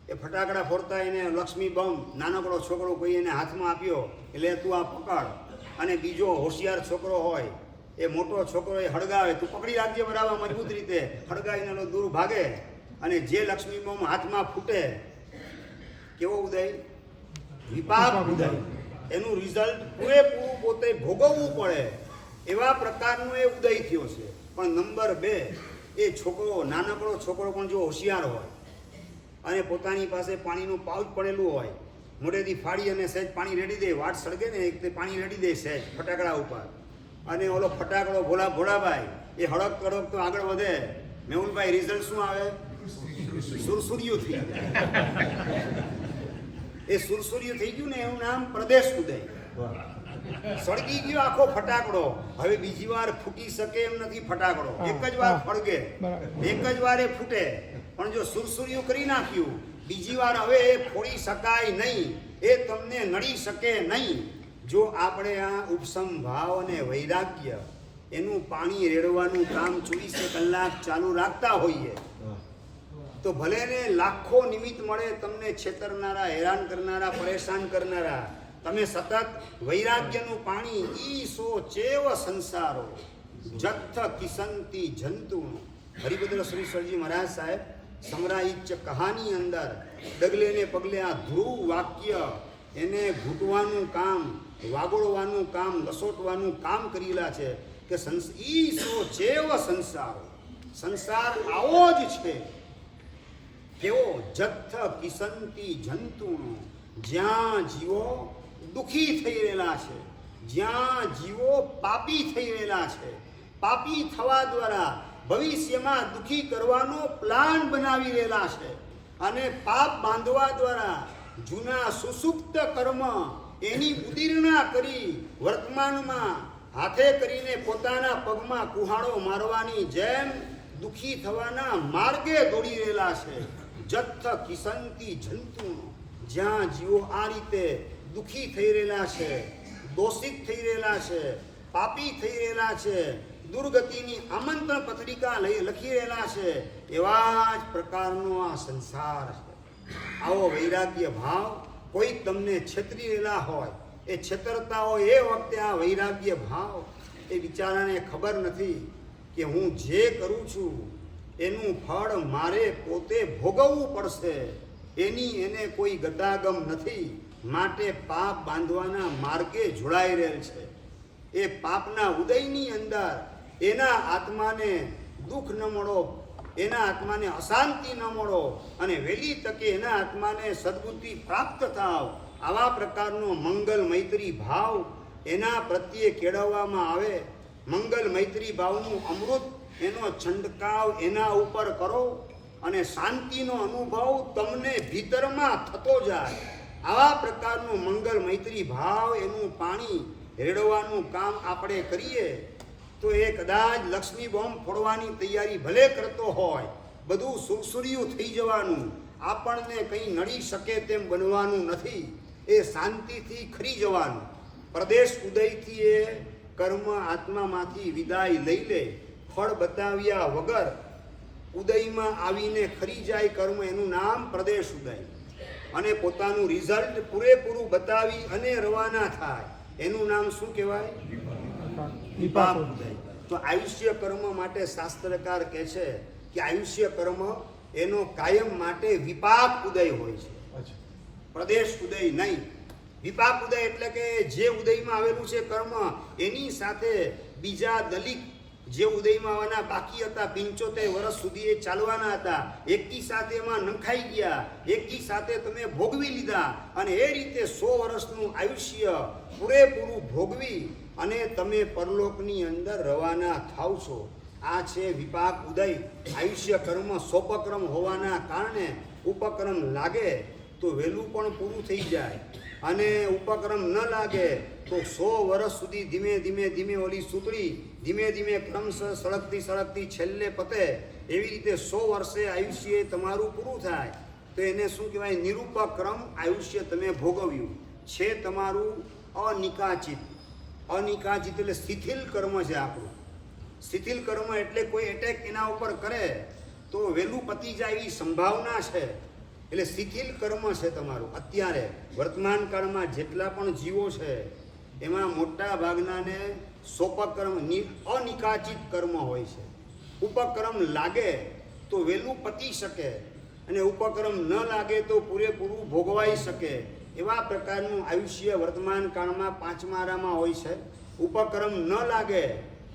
[SPEAKER 1] એ ફટાકડા ફોડતા એને લક્ષ્મી બમ નાનકડો છોકરો કોઈ એને હાથમાં આપ્યો એટલે તું આ પકડ, અને બીજો હોશિયાર છોકરો હોય એ મોટો છોકરો એ હળગાવે, તું પકડી રાખજે બરાબર મજબૂત રીતે, હળગાવીને દૂર ભાગે અને જે લક્ષ્મી બમ હાથમાં ફૂટે, કેવો ઉદય? વિપાક ઉદય. એનું રિઝલ્ટ પૂરેપૂરું પોતે ભોગવવું પડે એવા પ્રકારનો એ ઉદય થયો છે. પણ નંબર 2 એ છોકરો નાનકડો છોકરો પણ જો હોશિયાર હોય અને પોતાની પાસે પાણીનું પાઉચ પડેલું હોય, મોઢેથી ફાડી અને સહેજ પાણી રેડી દે, વાટ સળગે ને એક પાણી રેડી દે સહેજ ફટાકડા ઉપર, અને ઓલો ફટાકડો ભોળાભાઈ એ હળક કડક તો આગળ વધે, મેહુલભાઈ રિઝલ્ટ શું આવે? સુરસુર્યું થઈ જાય. એ સુરસુર્યું થઈ ગયું ને એનું નામ પ્રદેશ ઉદય. સળગી ગયો આખો ફટાકડો, હવે બીજી વાર ફૂટી શકે એમ નથી ફટાકડો, એક જ વાર ફળગે, એક જ વાર એ ફૂટે. પણ જો સુરસુર્યું કરી નાખ્યું, બીજી વાર હવે એ ફોડી શકાય નહીં, એ તમને નડી શકે નહીં. જો આપણે આ ઉપસમ ભાવ અને વૈરાગ્ય એનું પાણી રેડવાનું કામ 24 કલાક ચાલુ રાખતા હોઈએ તો ભલે ને લાખો નિમિત્ત મળે તમને છેતરનારા, હેરાન કરનારા, પરેશાન કરનારા, તમે સતત વૈરાગ્યનું પાણી ઈસો ચેવ સંસારો જથ્થ કિસંતી જંતુનો. હરિભદ્ર શ્રી સરજી મહારાજ સાહેબ સમરાઈચ કહાની અંદર ડગલે ને પગલે આ ધ્રુવ વાક્ય એને ઘૂંટવાનું કામ, વાગોળવાનું કામ, લસોટવાનું કામ કરેલા છે કે ઈસો ચેવ સંસારો, સંસાર આવો જ છે. કેવો? જથ્થ કિસંતી જંતુનો. જ્યાં જીવો દુઃખી થઈ રહેલા છે, જ્યાં જીવો પાપી થઈ રહેલા છે, પાપી થવા દ્વારા ભવિષ્યમાં દુઃખી કરવાનો પ્લાન બનાવી રહેલા છે, અને પાપ બાંધવા દ્વારા જૂના સુસુપ્ત કર્મ એની ઉદીર્ણા કરી વર્તમાનમાં હાથે કરીને પોતાના પગમાં કુહાડો મારવાની જેમ દુઃખી થવાના માર્ગે દોડી રહેલા છે. જથ્થ કિસંતી જંતુનો. જ્યાં જીવો આ રીતે દુઃખી થઈ રહેલા છે, દોષિત થઈ રહેલા છે, પાપી થઈ રહેલા છે, દુર્ગતિની આમંત્રણ પત્રિકા લખી રહેલા છે, એવા જ પ્રકારનો આ સંસાર છે. આવો વૈરાગ્ય ભાવ, કોઈ તમને છેતરી રહેલા હોય, એ છેતરતા હોય એ વખતે આ વૈરાગ્ય ભાવ, એ બિચારાને ખબર નથી કે હું જે કરું છું એનું ફળ મારે પોતે ભોગવવું પડશે, એની એને કોઈ ગતાગમ નથી, માટે પાપ બાંધવાના માર્ગે જોડાઈ રહેલ છે. એ પાપના ઉદયની અંદર એના આત્માને દુઃખ ન મળો, એના આત્માને અશાંતિ ન મળો, અને વહેલી તકે એના આત્માને સદબુદ્ધિ પ્રાપ્ત થાવ, આવા પ્રકારનો મંગલ મૈત્રી ભાવ એના પ્રત્યે કેળવવામાં આવે. મંગલ મૈત્રી ભાવનું અમૃત એનો છંટકાવ એના ઉપર કરો અને શાંતિનો અનુભવ તમને ભીતરમાં થતો જાય. આવા પ્રકારનું મંગલ મૈત્રી ભાવ એનું પાણી રેડવાનું કામ આપણે કરીએ તો એ કદાચ લક્ષ્મી બોમ્બ ફોડવાની તૈયારી ભલે કરતો હોય, બધું સુરસુરિયું થઈ જવાનું, આપણને કંઈ નડી શકે તેમ બનવાનું નથી. એ શાંતિથી ખરી જવાનું. પ્રદેશ ઉદયથી એ કર્મ આત્મામાંથી વિદાય લઈ લે. ફળ બતાવ્યા વગર ઉદયમાં આવીને ખરી જાય કર્મ, એનું નામ પ્રદેશ ઉદય. અને પોતાનું રિઝલ્ટ પૂરેપૂરું બતાવી અને રવાના થાય, એનું નામ શું કહેવાય? વિપાક ઉદય. તો આયુષ્ય કર્મ માટે શાસ્ત્રકાર કહે છે કે આયુષ્ય કર્મ એનો કાયમ માટે વિપાક ઉદય હોય છે, પ્રદેશ ઉદય નહીં. વિપાક ઉદય એટલે કે જે ઉદયમાં આવેલું છે કર્મ, એની સાથે બીજા દલિત જે ઉદયમાં આવવાના બાકી હતા 75 વર્ષ સુધી એ ચાલવાના હતા, એકી સાથે એમાં નંખાઈ ગયા, એકી સાથે તમે ભોગવી લીધા અને એ રીતે 100 વર્ષનું આયુષ્ય પૂરેપૂરું ભોગવી અને તમે પરલોકની અંદર રવાના થાવ છો. આ છે વિપાક ઉદય. આયુષ્ય કર્મ સોપક્રમ હોવાના કારણે ઉપક્રમ લાગે તો વહેલું પણ પૂરું થઈ જાય, અને ઉપક્રમ ન લાગે તો 100 વર્ષ સુધી ધીમે ધીમે ધીમે ઓલી સૂતળી ધીમે ધીમે ક્રમશઃ સળગતી છેલ્લે પતે. એવી રીતે 100 વર્ષે આયુષ્ય તમારું પૂરું થાય તો એને શું કહેવાય? નિરૂપક્રમ આયુષ્ય તમે ભોગવ્યું છે. તમારું અનિકાચિત. અનિકાચિત એટલે શિથિલ કર્મ છે આપણું. શિથિલ કર્મ એટલે કોઈ એટેક એના ઉપર કરે તો વહેલું પતી જાય એવી સંભાવના છે. એટલે શિથિલ કર્મ છે તમારું. અત્યારે વર્તમાન કાળમાં જેટલા પણ જીવો છે એમાં મોટા ભાગનાને સોપક્રમ અનિકાચિત કર્મ હોય છે. ઉપક્રમ લાગે તો વહેલું પતી શકે અને ઉપક્રમ ન લાગે તો પૂરેપૂરું ભોગવાઈ શકે. એવા પ્રકારનું આયુષ્ય વર્તમાન કાળમાં 5મા આરામાં હોય છે. ઉપક્રમ ન લાગે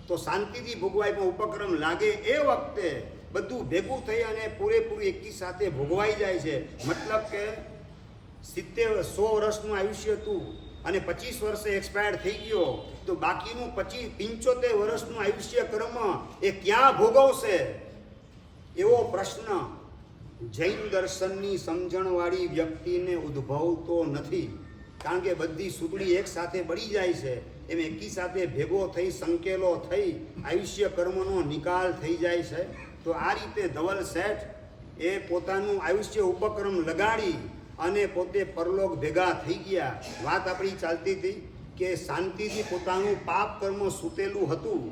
[SPEAKER 1] તો શાંતિથી ભોગવાય, પણ ઉપક્રમ લાગે એ વખતે બધું ભેગું થઈ અને પૂરેપૂરું એકી સાથે ભોગવાઈ જાય છે. મતલબ કે 100 વર્ષનું આયુષ્ય હતું અને 25 વર્ષે એક્સપાયર્ડ થઈ ગયો તો બાકીનું 75 વર્ષનું આયુષ્ય કર્મ એ ક્યાં ભોગવશે? એવો પ્રશ્ન જૈન દર્શનની સમજણવાળી વ્યક્તિને ઉદ્ભવતો નથી. કારણ કે બધી સૂતળી એક સાથે બળી જાય છે, એમ એકી સાથે ભેગો થઈ સંકેલો થઈ આયુષ્ય કર્મનો નિકાલ થઈ જાય છે. તો આ રીતે ધવલ શેઠ એ પોતાનું આયુષ્ય ઉપક્રમ લગાડી અને પોતે પરલોક ભેગા થઈ ગયા. વાત આપણી ચાલતી હતી કે શાંતિથી પોતાનું પાપ કર્મ સૂતેલું હતું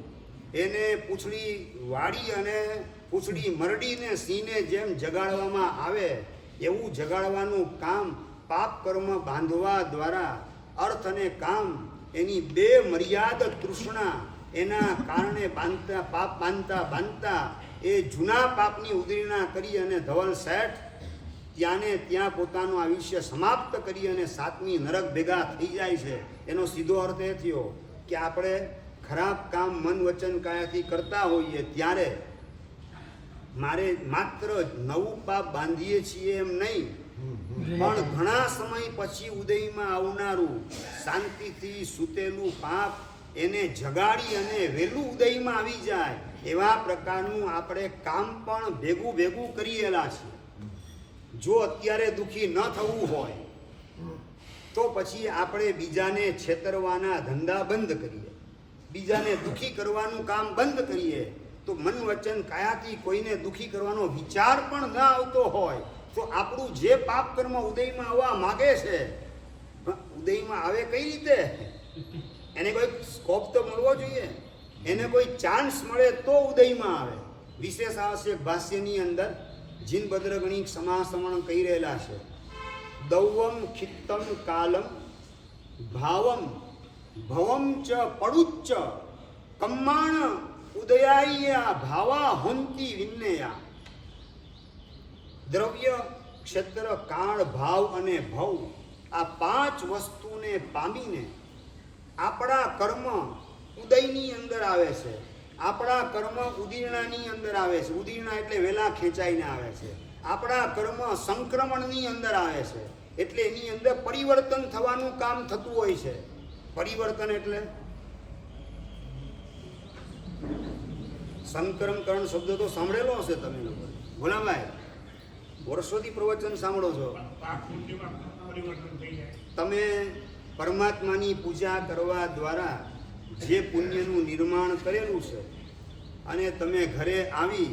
[SPEAKER 1] એને પૂંછડી વાળી અને પૂંછડી મરડીને સિંહને જેમ જગાડવામાં આવે એવું જગાડવાનું કામ પાપ કર્મ બાંધવા દ્વારા અર્થ અને કામ એની બે મર્યાદ તૃષ્ણા એના કારણે પાપ બાંધતા એ જૂના પાપની ઉદરીણા કરી અને ધવલ શેઠ ત્યાંને ત્યાં પોતાનું આયુષ્ય સમાપ્ત કરી અને 7મી નરક ભેગા થઈ જાય છે. એનો સીધો અર્થ એ થયો કે આપણે ખરાબ કામ મન વચન કાયાથી કરતા હોઈએ ત્યારે મારે માત્ર નવું પાપ બાંધીએ છીએ એમ નહીં, પણ ઘણા સમય પછી ઉદયમાં આવનારું શાંતિથી સૂતેલું પાપ એને જગાડી અને વહેલું ઉદયમાં આવી જાય એવા પ્રકારનું આપણે કામ પણ ભેગું કરેલા છે. જો અત્યારે દુઃખી ન થવું હોય તો પછી આપણે બીજાને છેતરવાના ધંધા બંધ કરીએ, બીજાને દુઃખી કરવાનું કામ બંધ કરીએ. તો મન વચન કાયાથી કોઈને દુઃખી કરવાનો વિચાર પણ ન આવતો હોય તો આપણું જે પાપ કર્મ ઉદયમાં આવવા માગે છે, ઉદયમાં આવે કઈ રીતે? એને કોઈ સ્કોપ તો મળવો જોઈએ, એને કોઈ ચાન્સ મળે તો ઉદયમાં આવે. વિશેષ આવશ્યક ભાષ્યની અંદર જીનભદ્ર ગણિક સમાસમણ કહી રહેલા છે. દૌવમ ખિત્તમ કાલમ ભાવમ ભવમ ચ પડુચ્ચ કમ્માણ ઉદયાયા ભાવા હોંતી વિન્નયા. દ્રવ્ય, ક્ષેત્ર, કાળ, ભાવ અને ભવ આ 5 વસ્તુને પામીને આપણા કર્મ ઉદયની અંદર આવે છે, આપણા કર્મ ઉદીરણાની અંદર આવે છે. ઉદીરણા એટલે વેલા ખેંચાઈને આવે છે. આપણા કર્મ સંક્રમણની અંદર આવે છે, એટલે એની અંદર પરિવર્તન થવાનું કામ થતું હોય છે. પરિવર્તન એટલે સંક્રમકરણ શબ્દ તો સાંભળેલો હશે તમે લોકો. ભોલાભાઈ, વર્ષોથી પ્રવચન સાંભળો છો. તમે પરમાત્માની પૂજા કરવા દ્વારા જે પુણ્યનું નિર્માણ કરેલું છે અને તમે ઘરે આવી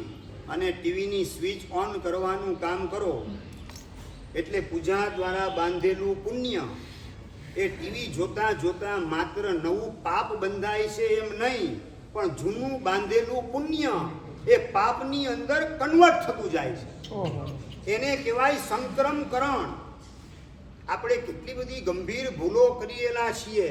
[SPEAKER 1] અને ટીવીની સ્વિચ ઓન કરવાનું કામ કરો એટલે પૂજા દ્વારા બાંધેલું પુણ્ય એ ટીવી જોતા જોતા માત્ર નવું પાપ બંધાય છે એમ નહીં, પણ જૂનું બાંધેલું પુણ્ય એ પાપની અંદર કન્વર્ટ થતું જાય છે. એને કહેવાય સંક્રમકરણ. આપણે કેટલી બધી ગંભીર ભૂલો કરીએલા છીએ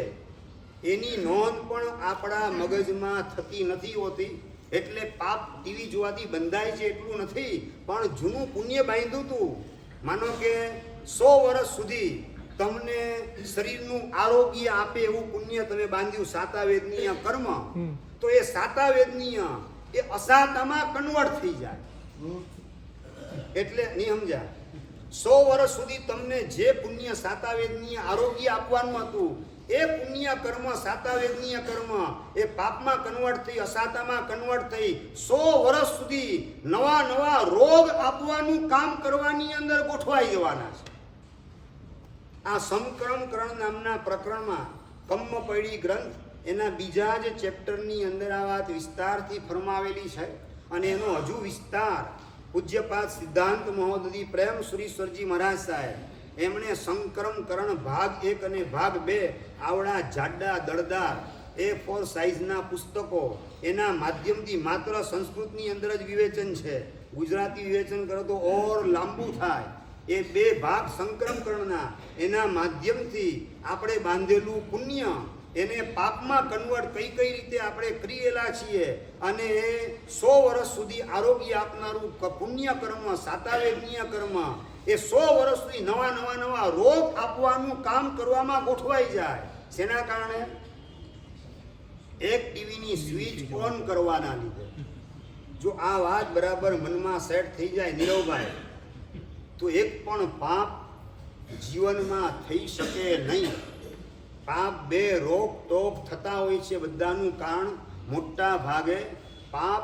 [SPEAKER 1] એની નોંધ પણ આપણા મગજમાં થતી નથી હોતી. એટલે પાપ ટીવી જોવાથી બંધાય છે એટલું નથી, પણ જૂનું પુણ્ય બાંધ્યું હતું. માનો કે 100 વર્ષ સુધી તમને શરીરનું આરોગ્ય આપે એવું પુણ્ય તમે બાંધ્યું, સાતાવેદનીય કર્મ, તો એ સાતાવેદનીય એ અસાતામાં કન્વર્ટ થઈ જાય. એટલે નહીં સમજ્યા? 100 વર્ષ સુધી તમને જે પુણ્ય સાતાવેદનીય આરોગ્ય આપવાનું હતું એ પુણ્ય કર્મ, સાતાવેદનીય કર્મ એ પાપમાં કન્વર્ટ થઈ, અસાતામાં કન્વર્ટ થઈ 100 વર્ષ સુધી નવા નવા રોગ આપવાનું કામ કરવાની અંદર ગોઠવાઈ જવાના છે. આ સંક્રમકરણ નામના પ્રકરણમાં કમ્મપૈડી ગ્રંથ એના બીજા જ ચેપ્ટરની અંદર આ વાત વિસ્તારથી ફરમાવેલી છે. અને એનો હજુ વિસ્તાર પૂજ્યપાદ સિદ્ધાંત મહોદય પ્રેમ સુરીશ્વરજી મહારાજ સાહેબ એમણે સંક્રમકરણ ભાગ 1 અને ભાગ 2 આવડા જાડા દળદાર A4 સાઇઝના પુસ્તકો એના માધ્યમથી, માત્ર સંસ્કૃતની અંદર જ વિવેચન છે, ગુજરાતી વિવેચન કરો તો ઓર લાંબુ થાય. એ 2 ભાગ સંક્રમકરણના એના માધ્યમથી આપણે બાંધેલું પુણ્ય એને પાપમાં કન્વર્ટ કઈ કઈ રીતે આપણે કરીએલા છીએ અને એ 100 વર્ષ સુધી આરોગ્ય આપનારું પુણ્ય કર્મ, સાતાવેદનીય કર્મ એ 100 વર્ષ સુધી નવા રોગ આપવાનું કામ કરવામાં ગોઠવાઈ જાય. શેના કારણે? એક ટીવીની સ્વિચ ઓન કરવાના લીધે. જો આ વાત બરાબર મનમાં સેટ થઈ જાય નીરવભાઈ, તો એક પણ પાપ જીવનમાં થઈ શકે નહીં. પાપ 2 રોગ ટોક થતા હોય છે. બધાનું કારણ મોટા ભાગે પાપ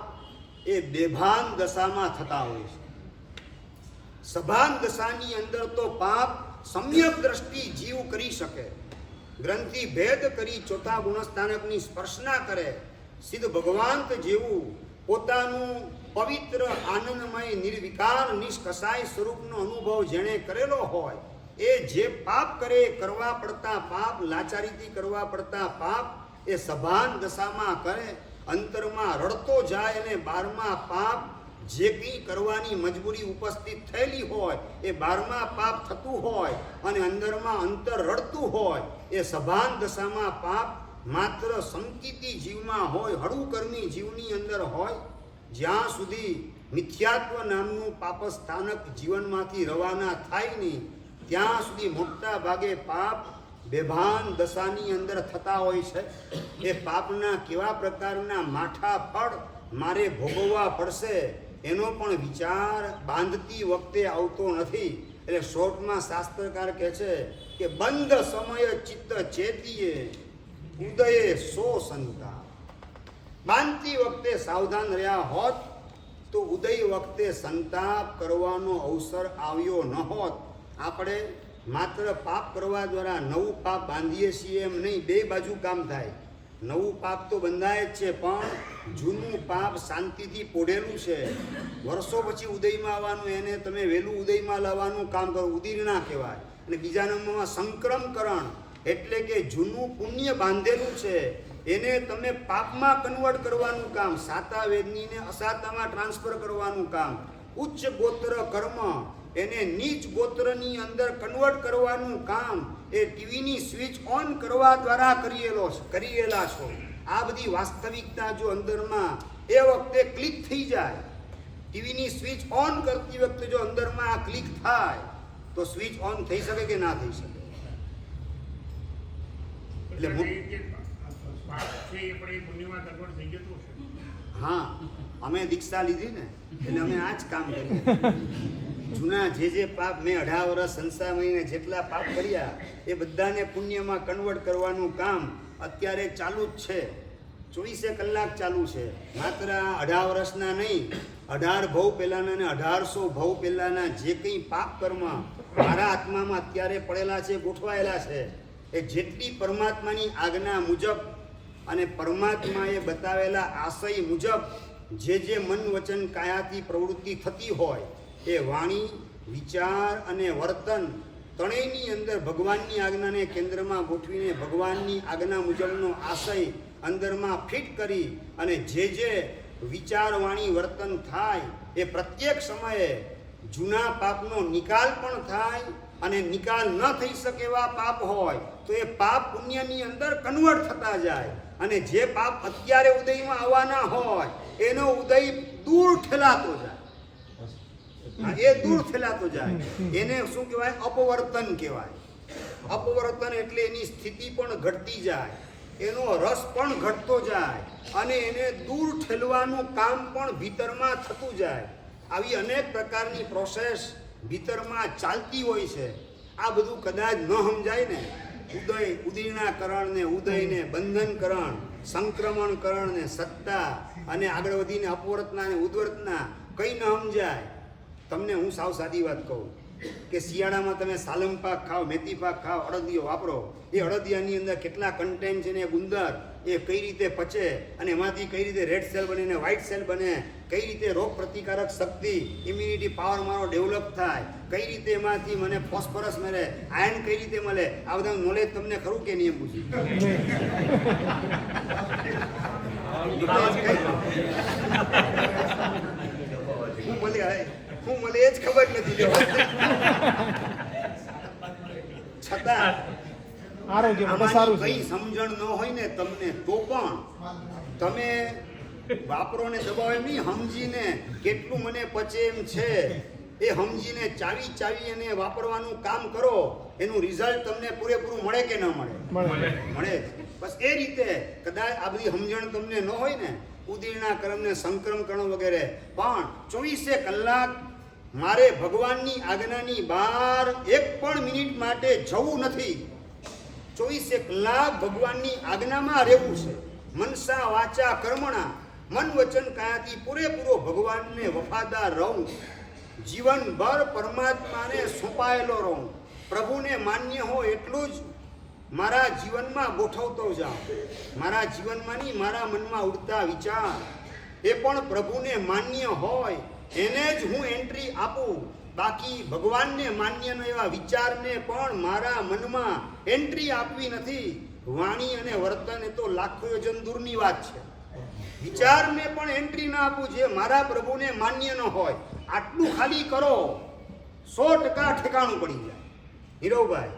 [SPEAKER 1] એ બેભાન દશામાં થતા હોય છે. સભાન દશાની અંદર તો પાપ સમ્યક દ્રષ્ટિ જીવ કરી શકે, ગ્રંથિ ભેદ કરી ચોથા ગુણસ્થાનકની સ્પર્શના કરે, સિદ્ધ ભગવાન જેવું પોતાનું પવિત્ર આનંદમય નિર્વિકાર નિષ્કસાય સ્વરૂપનો અનુભવ જેણે કરેલો હોય એ જે પાપ કરે, કરવા પડતા પાપ, લાચારીથી કરવા પડતા પાપ એ સભાન દશામાં કરે, અંતરમાં રડતો જાય અને 12મા પાપ જે કંઈ કરવાની મજબૂરી ઉપસ્થિત થયેલી હોય એ 12મા પાપ થતું હોય અને અંદરમાં અંતર રડતું હોય એ સભાન દશામાં પાપ માત્ર સંકિતી જીવમાં હોય, હળુકર્મી જીવની અંદર હોય. જ્યાં સુધી મિથ્યાત્વ નામનું પાપસ્થાનક જીવનમાંથી રવાના થાય નહીં ત્યાં સુધી મોટા ભાગે પાપ બેભાન દશાની અંદર થતા હોય છે. એ પાપના કેવા પ્રકારના માઠા ફળ મારે ભોગવવા પડશે એનો પણ વિચાર બાંધતી વખતે આવતો નથી. એટલે શોર્ટમાં શાસ્ત્રકાર કહે છે કે બંધ સમય ચિત્ત ચેતીએ ઉદયે સો સંતા. બાંધતી વખતે સાવધાન રહ્યા હોત તો ઉદય વખતે સંતાપ કરવાનો અવસર આવ્યો ન હોત. આપણે માત્ર પાપ કરવા દ્વારા નવું પાપ બાંધીએ છીએ એમ નહીં, 2 બાજુ કામ થાય. નવું પાપ તો બંધાય જ છે, પણ જૂનું પાપ શાંતિથી પોઢેલું છે, વર્ષો પછી ઉદયમાં આવવાનું, એને તમે વહેલું ઉદયમાં લાવવાનું કામ કરો, ઉદીર્ણા કહેવાય. અને બીજા નંબરમાં સંક્રમકરણ એટલે કે જૂનું પુણ્ય બાંધેલું છે એને તમે પાપમાં કન્વર્ટ કરવાનું કામ, સાતા વેદનીને અસાતામાં ટ્રાન્સફર કરવાનું કામ, ઉચ્ચ ગોત્ર કર્મ એને નીચ ગોત્રની અંદર કન્વર્ટ કરવાનું કામ એ ટીવીની સ્વિચ ઓન કરવા દ્વારા કરેલા છો. આ બધી વાસ્તવિકતા જો અંદરમાં એ વખતે ક્લિક થઈ જાય, ટીવીની સ્વિચ ઓન કરતી વખતે જો અંદરમાં આ ક્લિક થાય તો સ્વિચ ઓન થઈ શકે કે ના થઈ શકે? હા, અમે દીક્ષા લીધી ને એટલે અમે આ જ કામ કરીએ. જૂના જે પાપ મેં 18 વર્ષ સંસાર મહિને જેટલા પાપ કર્યા એ બધાને પુણ્યમાં કન્વર્ટ કરવાનું કામ અત્યારે ચાલુ જ છે. 24 કલાક ચાલુ છે. માત્ર 18 વર્ષના નહીં, 18 ભવ પહેલાના અને 1800 ભવ પહેલાના જે કંઈ પાપ કર્મ મારા આત્મામાં અત્યારે પડેલા છે, ગોઠવાયેલા છે, એ જેટલી પરમાત્માની આજ્ઞા મુજબ અને પરમાત્માએ બતાવેલા આશય મુજબ જે મન વચન કાયાથી પ્રવૃત્તિ થતી હોય એ વાણી, વિચાર અને વર્તન ત્રણેયની અંદર ભગવાનની આજ્ઞાને કેન્દ્રમાં ગોઠવીને ભગવાનની આજ્ઞા મુજબનો આશય અંદરમાં ફિટ કરી અને જે વિચાર, વાણી, વર્તન થાય એ પ્રત્યેક સમયે જૂના પાપનો નિકાલ પણ થાય અને નિકાલ ન થઈ શકે એવા પાપ હોય તો એ પાપ પુણ્યની અંદર કન્વર્ટ થતા જાય અને જે પાપ અત્યારે ઉદયમાં આવવાના હોય એનો ઉદય દૂર ઠેલાતો જાય. એ દૂર ઠેલાતો જાય. એને શું કહેવાય? અપવર્તન કહેવાય. અપવર્તન એટલે એની સ્થિતિ પણ ઘટતી જાય, એનો રસ પણ ઘટતો જાય અને એને દૂર ઠેલવાનું કામ પણ ભીતરમાં થતું જાય. આવી અનેક પ્રકારની પ્રોસેસ ભીતરમાં ચાલતી હોય છે. આ બધું કદાચ ન સમજાય ને, ઉદયના ને ઉદયને બંધનકરણ, સંક્રમણકરણ ને સત્તા અને આગળ વધીને અપવર્તના ને ઉદ્વર્તના કંઈ ન સમજાય. તમને હું સાવ સાદી વાત કહું કે શિયાળામાં તમે સાલમ પાક ખાઓ, મેથી પાક ખાઓ, અડદિયો વાપરો, એ અડદિયાની અંદર કેટલા કન્ટેન્ટ છે ને ગુંદર એ કઈ રીતે પચે અને એમાંથી કઈ રીતે રેડ સેલ બને ને વ્હાઇટ સેલ બને, કઈ રીતે રોગ પ્રતિકારક શક્તિ, ઇમ્યુનિટી પાવર મારો ડેવલપ થાય, કઈ રીતે એમાંથી મને ફોસ્ફરસ મળે, આયર્ન કઈ રીતે મળે, આ બધા નોલેજ તમને ખરું કે નહીં એમ પૂછ્યું? હું મને એ જ ખબર નથી. છતાં આરોગ્ય કઈ સમજણ ન હોય ને તમને તો પણ તમે વાપરો ને દબાવો એમ નહીં, સમજીને કેટલું મને પચે એમ છે એ સમજીને ચાવી અને વાપરવાનું કામ કરો, એનું રિઝલ્ટ તમને પૂરેપૂરું મળે કે ન મળે? મળે. બસ એ રીતે કદાચ આ બધી સમજણ તમને ન હોય ને, ઉદીર્ણા કર્મ ને સંક્રમ કર્મ વગેરે, પણ 24 કલાક મારે ભગવાનની આજ્ઞાની બહાર એક પણ મિનિટ માટે જવું નથી. 24 કલાક ભગવાનની આજ્ઞામાં રહેવું છે. મનસા વાચા કર્મણા, મન વચન કાયાથી પૂરેપૂરો ભગવાનને વફાદાર રહું, જીવનભર પરમાત્માને સોંપાયેલો રહું, પ્રભુને માન્ય હોય એટલું જ મારા જીવનમાં ગોઠવતો જાઉં. મારા જીવનમાંની મારા મનમાં ઉડતા વિચાર એ પણ પ્રભુને માન્ય હોય એને જ હું એન્ટ્રી આપું. બાકી ભગવાનને માન્ય ન એવા વિચારને પણ મારા મનમાં એન્ટ્રી આપવી નથી. વાણી અને વર્તન એ તો લાખો યોજન દૂરની વાત છે. વિચારને પણ એન્ટ્રી ના આપું જે મારા પ્રભુને માન્ય ન હોય. આટલું ખાલી કરો, 100% ઠેકાણું પડી જાય. હીરોભાઈ,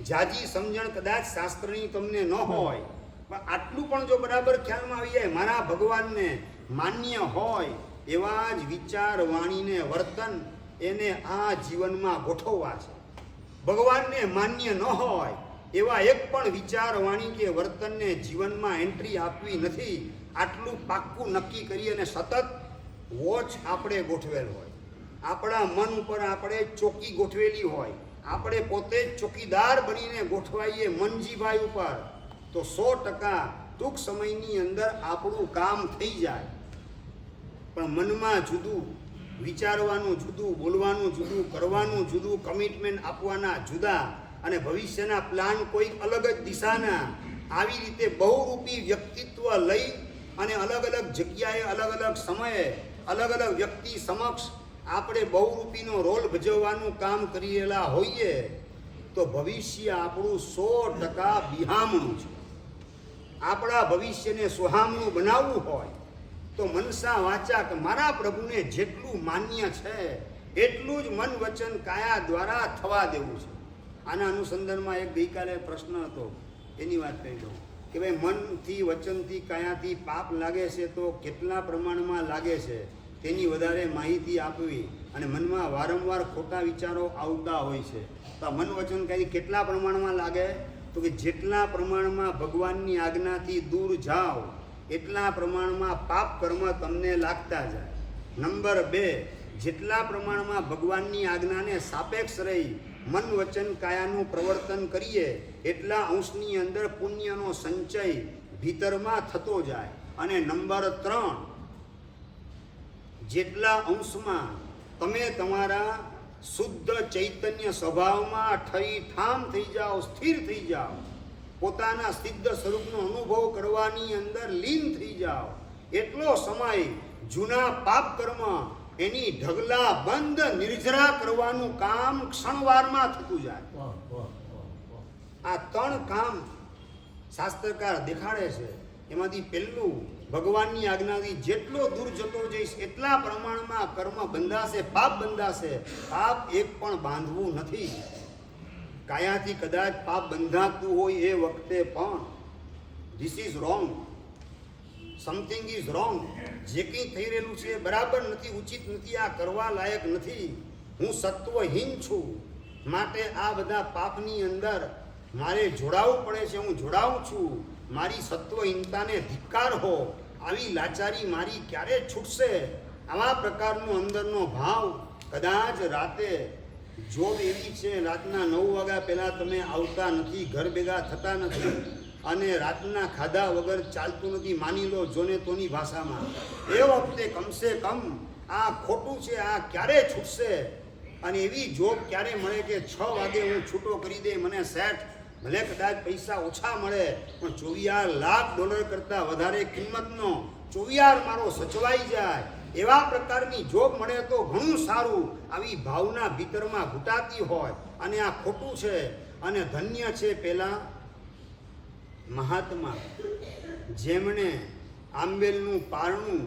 [SPEAKER 1] જાજી સમજણ કદાચ શાસ્ત્રની તમને ન હોય, પણ આટલું પણ જો બરાબર ખ્યાલમાં આવી જાય મારા ભગવાનને માન્ય હોય એવા જ વિચાર, વાણીને વર્તન એને આ જીવનમાં ગોઠવવા છે. ભગવાનને માન્ય ન હોય એવા એક પણ વિચાર, વાણી કે વર્તનને જીવનમાં એન્ટ્રી આપવી નથી. આટલું પાક્કું નક્કી કરી અને સતત વોચ આપણે ગોઠવેલ હોય, આપણા મન ઉપર આપણે ચોકી ગોઠવેલી હોય, આપણે પોતે જ ચોકીદાર બનીને ગોઠવાઈએ મનજીભાઈ ઉપર, તો 100% ટૂંક સમયની અંદર આપણું કામ થઈ જાય. પણ મનમાં જુદું, વિચારવાનું જુદું, બોલવાનું જુદું, કરવાનું જુદું, કમિટમેન્ટ આપવાના જુદા અને ભવિષ્યના પ્લાન કોઈક અલગ જ દિશાના, આવી રીતે બહુરૂપી વ્યક્તિત્વ લઈ અને અલગ અલગ જગ્યાએ, અલગ અલગ સમયે, અલગ અલગ વ્યક્તિ સમક્ષ આપણે બહુરૂપીનો રોલ ભજવવાનું કામ કરી રહેલા હોઈએ તો ભવિષ્ય આપણું 100% બિહામણું છે. આપણા ભવિષ્યને સુહામણું બનાવવું હોય તો મનસા વાચા કે મારા પ્રભુને જેટલું માન્ય છે એટલું જ મન વચન કાયા દ્વારા થવા દેવું છે. આના અનુસંધાનમાં એક ગઈકાલે પ્રશ્ન હતો, એની વાત કહી દઉં કે ભાઈ મનથી, વચનથી, કાયાથી પાપ લાગે છે તો કેટલા પ્રમાણમાં લાગે છે તેની વધારે માહિતી આપવી. અને મનમાં વારંવાર ખોટા વિચારો આવતા હોય છે તો આ મન વચન કાયાથી કેટલા પ્રમાણમાં લાગે? તો કે જેટલા પ્રમાણમાં ભગવાનની આજ્ઞાથી દૂર જાઓ એટલા પ્રમાણમાં પાપ કર્મ તમને લાગતા જાય. નંબર 2, જેટલા પ્રમાણમાં ભગવાનની આજ્ઞાને સાપેક્ષ રહી મન વચન કાયાનું પ્રવર્તન કરીએ એટલા અંશની અંદર પુણ્યનો સંચય ભીતરમાં થતો જાય. અને નંબર 3, જેટલા અંશમાં તમે તમારા શુદ્ધ ચૈતન્ય સ્વભાવમાં ઠરીઠામ થઈ જાઓ, સ્થિર થઈ જાઓ, પોતાના સિદ્ધ સ્વરૂપનો અનુભવ કરવાની અંદર લીન થઈ જાઓ, એટલો સમય જૂના પાપ કર્મ એની ઢગલા બંધ નિર્જરા કરવાનું કામ ક્ષણવારમાં થતું જાય. આ 3 કામ શાસ્ત્રકાર દેખાડે છે. એમાંથી પહેલું, ભગવાનની આજ્ઞાથી જેટલો દૂર જતો જઈશ એટલા પ્રમાણમાં કર્મ બંધાશે, પાપ બંધાશે. પાપ એક પણ બાંધવું નથી. કાયાથી કદાચ પાપ બંધાતું હોય એ વખતે પણ this is wrong, something is wrong. જે કંઈ થઈ રહેલું છે એ બરાબર નથી, ઉચિત નથી, આ કરવા લાયક નથી. હું સત્વહીન છું, માટે આ બધા પાપની અંદર મારે જોડાવવું પડે છે. હું જોડાવું છું. મારી સત્વહીનતાને ધિક્કાર હો. આવી લાચારી મારી ક્યારે છૂટશે? આવા પ્રકારનો અંદરનો ભાવ. કદાચ રાતે જોબ એવી છે, રાતના 9 વાગ્યા પહેલાં તમે આવતા નથી, ઘર ભેગા થતા નથી, અને રાતના ખાધા વગર ચાલતું નથી, માની લો જોને તોની ભાષામાં. એ વખતે કમસે કમ આ ખોટું છે, આ ક્યારે છૂટશે? અને એવી જોબ ક્યારે મળે કે 6 વાગે હું છૂટો કરી દે, મને સેટ, ભલે કદાચ પૈસા ઓછા મળે પણ $24 લાખ કરતાં વધારે કિંમતનો 24 મારો સચવાઈ જાય, એવા પ્રકારની જોબ મળે તો ઘણું સારું. આવી ભાવના ભીતરમાં ઘૂંટાતી હોય અને આ ખોટું છે. અને ધન્ય છે પેલા મહાત્મા જેમણે આંબેલનું પારણું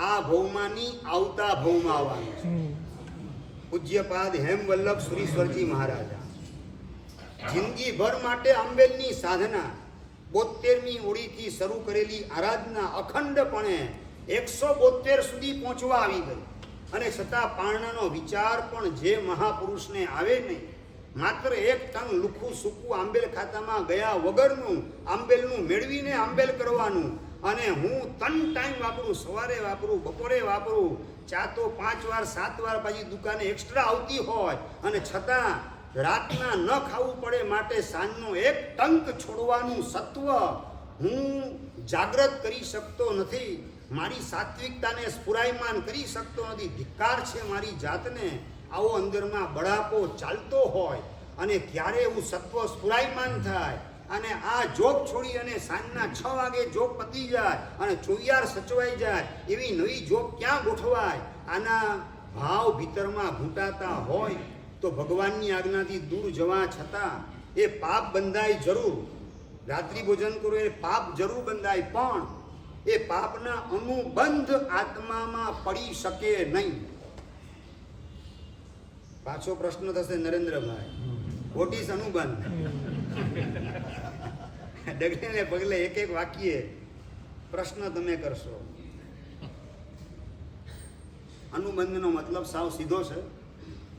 [SPEAKER 1] આ ભવમાંની આવતા ભવમાં આવવાનું છે. પૂજ્યપાદ હેમવલ્લભ સુરીશ્વરજી મહારાજા જિંદગીભર માટે આંબેલની સાધના, 72મી ઓળીથી શરૂ કરેલી આરાધના અખંડપણે 172 સુધી પહોંચવા આવી ગઈ. અને છતાં પારણાનો વિચાર પણ જે મહાપુરુષને આવે નહીં. માત્ર એક ટંગ લુખું સૂકું આંબેલ ખાતામાં ગયા વગરનું આંબેલનું મેળવીને આંબેલ કરવાનું. અને હું 3 ટાઈમ વાપરું, સવારે વાપરું, બપોરે વાપરું, ચા તો 5 વાર 7 વાર પાછી દુકાને એક્સ્ટ્રા આવતી હોય, અને છતાં રાતના ન ખાવું પડે માટે સાંજનો એક ટંક છોડવાનું સત્વ હું જાગૃત કરી શકતો નથી. મારી સાત્વિકતાને સ્ફુરાયમાન કરી શકતો નથી. ધિક્કાર છે મારી જાતને. આવો અંદરમાં બળાપો ચાલતો હોય અને ક્યારે એવું સત્વ સ્ફુરાયમાન થાય અને આ જોબ છોડી અને સાંજના 6 વાગે જોબ પતી જાય અને 24 સચવાઈ જાય, એવી નવી જોબ ક્યાં ગોઠવાય? આના ભાવ ભીતરમાં ઘૂંટાતા હોય તો ભગવાનની આજ્ઞાથી દૂર જવા છતાં એ પાપ બંધાય જરૂર. રાત્રિ ભોજન કરો એ પાપ જરૂર બંધાય, પણ એ પાપના અનુબંધ આત્મામાં પડી શકે નહીં. પાછો પ્રશ્ન થશે નરેન્દ્રભાઈ, વોટ ઇઝ અનુબંધ? ડગલે ને પગલે એક એક વાક્યે પ્રશ્ન તમે કરશો. અનુબંધનો મતલબ સાવ સીધો છે.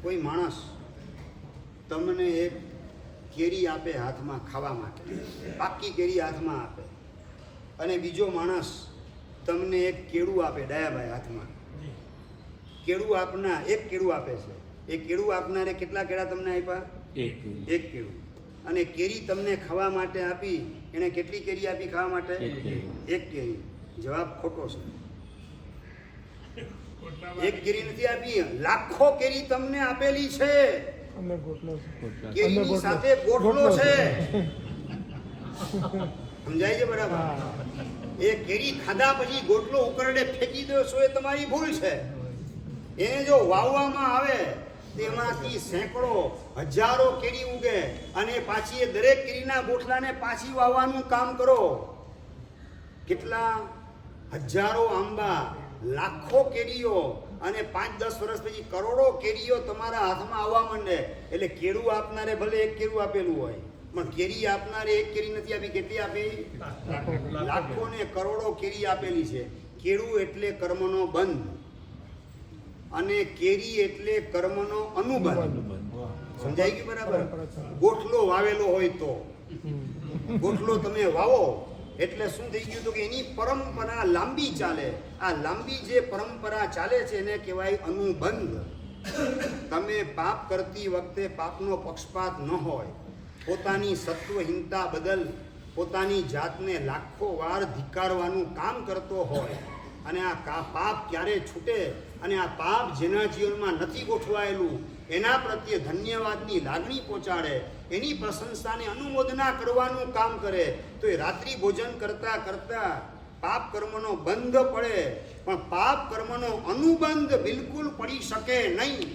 [SPEAKER 1] કોઈ માણસ તમને એક કેરી આપે હાથમાં ખાવા માટે, પાકી કેરી હાથમાં આપે, અને બીજો માણસ તમને એક કેળું આપે ડાયાભાઈ હાથમાં. કેળું આપનાર એક કેળું આપે છે. એ કેળું આપનારે કેટલા કેળા તમને આપ્યા? એક કેળું. અને કેરી તમને ખાવા માટે આપી, એને કેટલી કેરી આપી ખાવા માટે? એક કેરી. જવાબ ખોટો છે. એક કેરી નથી આપી, લાખો કેરી તમને આપેલી છે. કેરીની સાથે ગોઠલો છે. સમજાય છે બરાબર? એ કેરી ખાધા પછી ગોટલો ઉકરડે ફેંકી દો છો એ તમારી ભૂલ છે. એને જો વાવવામાં આવે તેમાંથી સેંકડો હજારો કેરી ઉગે અને પાછી એ દરેક કેરીના ગોઠલાને પાછી વાવવાનું કામ કરો. કેટલા હજારો આંબા, લાખો કેરીઓ અને 5-10 વર્ષ પછી કરોડો કેરીઓ તમારા હાથમાં આવવા માંડે. એટલે કેળું આપનારે ભલે એક કેળું આપેલું હોય, પણ કેરી આપનારે એક કેરી નથી આપી. કેટલી આપી? લાખો ને કરોડો કેરી આપેલી છે. કેળું એટલે કર્મનો બંધ અને કેરી એટલે કર્મનો અનુબંધ. સમજાઈ ગયું બરાબર? ગોઠલો વાવેલો હોય તો ગોઠલો તમે વાવો એટલે શું થઈ ગયું હતું કે એની પરંપરા લાંબી ચાલે. આ લાંબી જે પરંપરા ચાલે છે એને કહેવાય અનુબંધ. તમે પાપ કરતી વખતે પાપનો પક્ષપાત ન હોય, પોતાની સત્વહીનતા બદલ પોતાની જાતને લાખો વાર ધિક્કારવાનું કામ કરતો હોય, અને આ પાપ ક્યારે છૂટે અને આ પાપ જેના જીવનમાં નથી ગોઠવાયેલું એના પ્રત્યે ધન્યવાદની લાગણી પહોંચાડે, એની પ્રશંસાને અનુમોદના કરવાનું કામ કરે, તો એ રાત્રિ ભોજન કરતા કરતા પાપ કર્મનો બંધ પડે, પણ પાપ કર્મનો અનુબંધ બિલકુલ પડી શકે નહીં.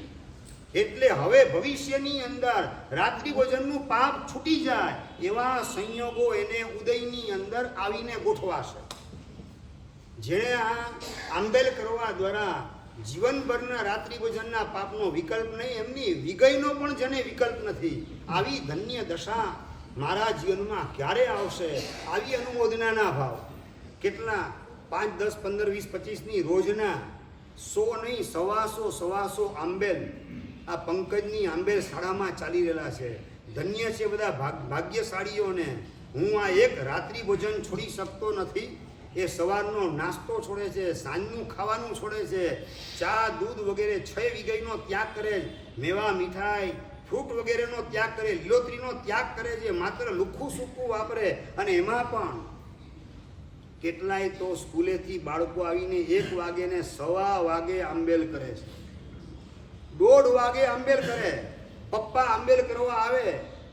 [SPEAKER 1] એટલે હવે ભવિષ્યની અંદર રાત્રિ ભોજનનું પાપ છૂટી જાય એવા સંયોગો એને ઉદયની અંદર આવીને ગોઠવાશે. જેણે આ આંબેલ કરવા દ્વારા જીવનભરના રાત્રિ ભોજનના પાપનો વિકલ્પ નહીં, એમની વિગયનો પણ જેને વિકલ્પ નથી, આવી ધન્ય દશા મારા જીવનમાં ક્યારે આવશે? આવી અનુમોદનાના ભાવ કેટલા 5, 10, 15, 20, 25ની રોજના 100 નહીં 125 આંબેલ આ પંકજની આંબેલ શાળામાં ચાલી રહેલા છે. ધન્ય છે બધા ભાગ્યશાળીઓને. હું આ એક રાત્રિ ભોજન છોડી શકતો નથી. એ સવારનો નાસ્તો છોડે છે, સાંજનું ખાવાનું છોડે છે, ચા દૂધ વગેરે 6 વિગયનો ત્યાગ કરે, મેવા મીઠાઈ ફ્રૂટ વગેરેનો ત્યાગ કરે, લીલોતરીનો ત્યાગ કરે છે, માત્ર લુખ્ખું સૂકું વાપરે. અને એમાં પણ કેટલાય તો સ્કૂલેથી બાળકો આવીને 1 વાગે ને 1:15 વાગે આંબેલ કરે છે, 1:30 વાગે આંબેલ કરે. પપ્પા આંબેલ કરવા આવે,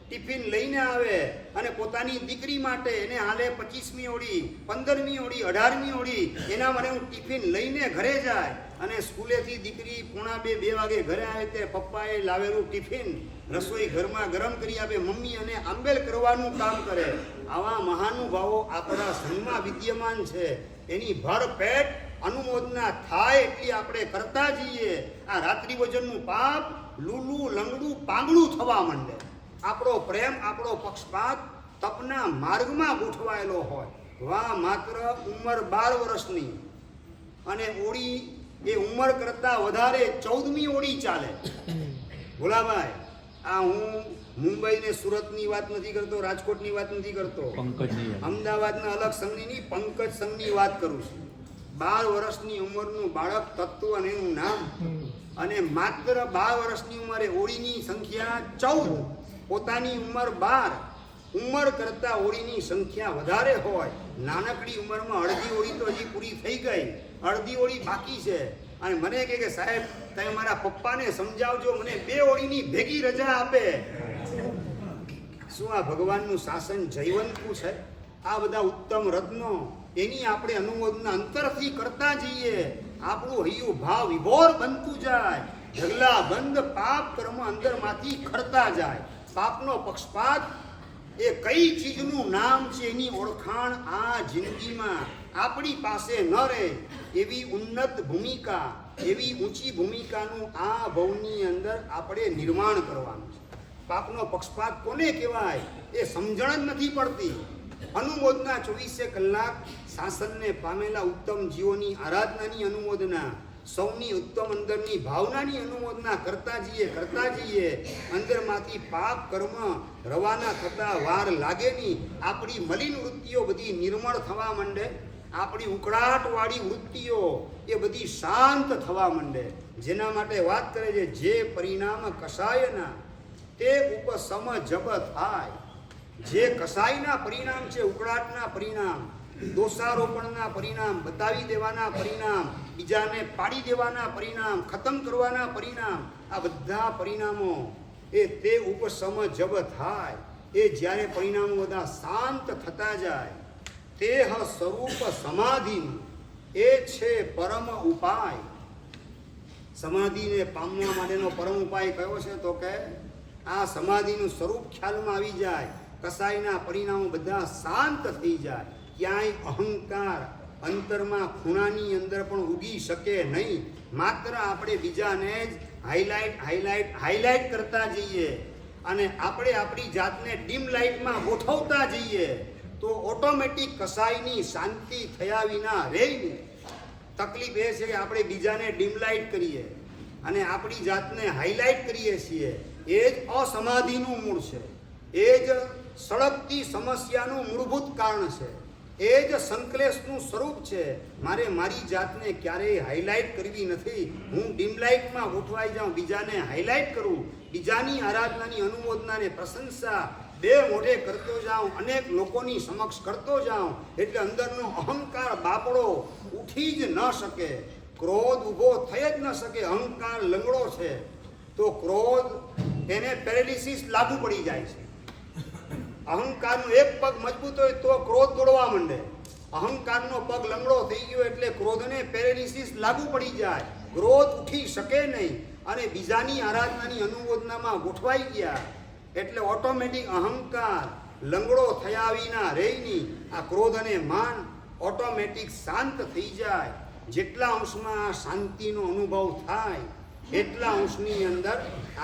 [SPEAKER 1] ટિફિન લઈને આવે અને પોતાની દીકરી માટે એને હાલે 25મી ઓળી, 15મી ઓળી, 18મી ઓળી, એના માટે હું ટિફિન લઈને ઘરે જાય. અને સ્કૂલેથી દીકરી 1:45-2 વાગે ઘરે આવે ત્યારે પપ્પાએ લાવેલું ટિફિન રસોઈ ઘરમાં ગરમ કરી આપે, મમ્મી અને આંબેલ કરવાનું કામ કરે. આવા મહાનુભાવો આપણા સંઘમાં વિદ્યમાન છે. એની ભરપેટ અનુમોદના થાય એટલી આપણે કરતા જઈએ. આ રાત્રિ ભોજનનું પાપ લૂલું લંગડું પાંગડું થવા માંડે. આપણો પ્રેમ, આપણો પક્ષપાત તપના માર્ગમાં ગોઠવાયેલો હોય. વાહ, માત્ર ઉંમર 12 વર્ષની અને ઓળી એ ઉંમર કરતાં વધારે 14મી ઓળી ચાલે. ભોલાભાઈ, આ હું મુંબઈ ને સુરતની વાત નથી કરતો, રાજકોટની વાત નથી કરતો, અમદાવાદના અલગ સંઘની નહીં, પંકજ સંઘની વાત કરું છું. 12 વર્ષની ઉંમરનું બાળક તત્વ અને એનું નામ, અને માત્ર 12 વર્ષની ઉંમરે ઓળીની સંખ્યા 14. પોતાની ઉંમર 12, ઉંમર કરતાં ઓળીની સંખ્યા વધારે હોય. નાનકડી ઉંમરમાં અડધી ઓળી તો હજી પૂરી થઈ ગઈ, અડધી ઓળી બાકી છે. અને મને કહે કે સાહેબ તમે મારા પપ્પાને સમજાવજો, મને 2 ઓળીની ભેગી રજા આપે. શું આ ભગવાનનું શાસન જયવંતું છે? આ બધા ઉત્તમ રત્નો એની આપણે અનુમોદના અંતરથી કરતા જઈએ. આપણું હૈયું ભાવ વિભોર બનતું જાય. ઢગલા બંધ પાપ કર્મ અંદરમાંથી ખરતા જાય. પાપનો પક્ષપાત એ કઈ ચીજનું નામ છે એની ઓળખાણ આ જિંદગીમાં આપણી પાસે ન રહે એવી ઉન્નત ભૂમિકા, એવી ઊંચી ભૂમિકાનું આ ભવની અંદર આપણે નિર્માણ કરવાનું છે. પાપનો પક્ષપાત કોને કહેવાય એ સમજણ જ નથી પડતી. અનુમોદના 24 કલાક શાસનને પામેલા ઉત્તમ જીવોની આરાધનાની અનુમોદના, સૌની ઉત્તમ અંદરની ભાવનાની અનુમોદના કરતા જઈએ. અંદરમાંથી પાપ કર્મ રવાના થતા વાર લાગે નહીં. આપણી મલિન વૃત્તિઓ બધી નિર્મળ થવા માંડે. આપણી ઉકળાટવાળી વૃત્તિઓ એ બધી શાંત થવા માંડે. જેના માટે વાત કરે છે, જે પરિણામ કસાયના તે ઉપસમ જબ થાય. જે કસાયના પરિણામ છે, ઉકળાટના પરિણામ, દોષારોપણના પરિણામ, બતાવી દેવાના પરિણામ, બીજાને પાડી દેવાના પરિણામ, ખતમ કરવાના પરિણામ, આ બધા પરિણામો એ તે ઉપસમ જબ થાય. એ જ્યારે પરિણામો બધા શાંત થતા જાય, તેહ સ્વરૂપ સમાધિનું એ છે પરમ ઉપાય. સમાધિને પામવા માટેનો પરમ ઉપાય કયો છે? તો કે આ સમાધિનું સ્વરૂપ ખ્યાલમાં આવી જાય, કસાયના પરિણામો બધા શાંત થઈ જાય. ક્યાંય અહંકાર અંતરમાં ખૂણાની અંદર પણ ઉગી શકે નહીં. માત્ર આપણે બીજાને જ હાઈલાઇટ કરતા જઈએ અને આપણે આપણી જાતને ડીમ લાઇટમાં ગોઠવતા જઈએ તો ઓટોમેટિક કસાયની શાંતિ થયા વિના રહે નહીં. તકલીફ એ છે કે આપણે બીજાને ડીમ લાઇટ કરીએ અને આપણી જાતને હાઈલાઇટ કરીએ છીએ. એ જ અસમાધિનું મૂળ છે. એ જ સળગતી સમસ્યાનું મૂળભૂત કારણ છે. એ જ સંકલેશનું સ્વરૂપ છે. મારે મારી જાતને ક્યારેય હાઇલાઇટ કરવી નથી. હું ડીમ લાઇટમાં ગોઠવાઈ જાઉં, બીજાને હાઇલાઇટ કરું, બીજાની આરાધનાની અનુમોદનાને પ્રશંસા બે મોઢે કરતો જાઉં, અનેક લોકોની સમક્ષ કરતો જાઉં, એટલે અંદરનો અહંકાર બાપડો ઉઠી જ ન શકે, ક્રોધ ઊભો થઈ જ ન શકે. અહંકાર લંગડો છે તો ક્રોધ એને પેરેલિસિસ લાગુ પડી જાય છે. અહંકારનો એક પગ મજબૂત હોય તો ક્રોધ દોડવા માંડે. અહંકારનો પગ લંગડો થઈ ગયો એટલે ક્રોધને પેરેલિસિસ લાગુ પડી જાય, ક્રોધ ઉઠી શકે નહીં, અને બીજાની આરાધનાની અનુમોદનામાં ગોઠવાઈ ગયા એટલે ઓટોમેટિક અહંકાર લંગડો થયા વિના રહેની આ ક્રોધ અને માન ઓટોમેટિક શાંત થઈ જાય. જેટલા અંશમાં શાંતિનો અનુભવ થાય એટલા અંશની અંદર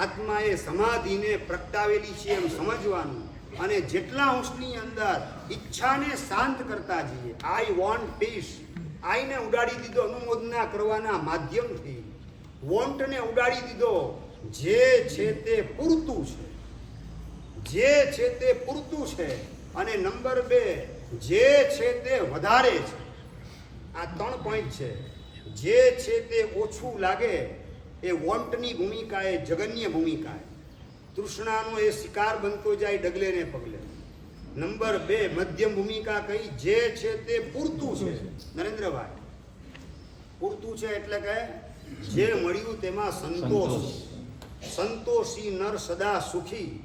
[SPEAKER 1] આત્માએ સમાધિને પ્રગટાવેલી છે એમ સમજવાનું, અને જેટલા અંશની અંદર ઈચ્છાને શાંત કરતા જઈએ. આઈ વોન્ટ પીસ, આઈને ઉડાડી દીધો અનુમોદના કરવાના માધ્યમથી, વોન્ટને ઉડાડી દીધો. જે છે તે પૂરતું છે, જે છે તે પૂરતું છે. અને નંબર 2, જે છે તે વધારે છે. આ 3 પોઈન્ટ છે. જે છે તે ઓછું લાગે એ વોન્ટની ભૂમિકા, એ જગન્ય ભૂમિકા, તૃષ્ણાનો એ શિકાર બનતો જાય ડગલે ને પગલે. નંબર 2 મધ્યમ ભૂમિકા કઈ, જે છે તે પૂરતું છે. નરેન્દ્રભાઈ, પૂરતું છે એટલે કે જે મળ્યું તેમાં સંતોષ. સંતોષી નર સદા સુખી.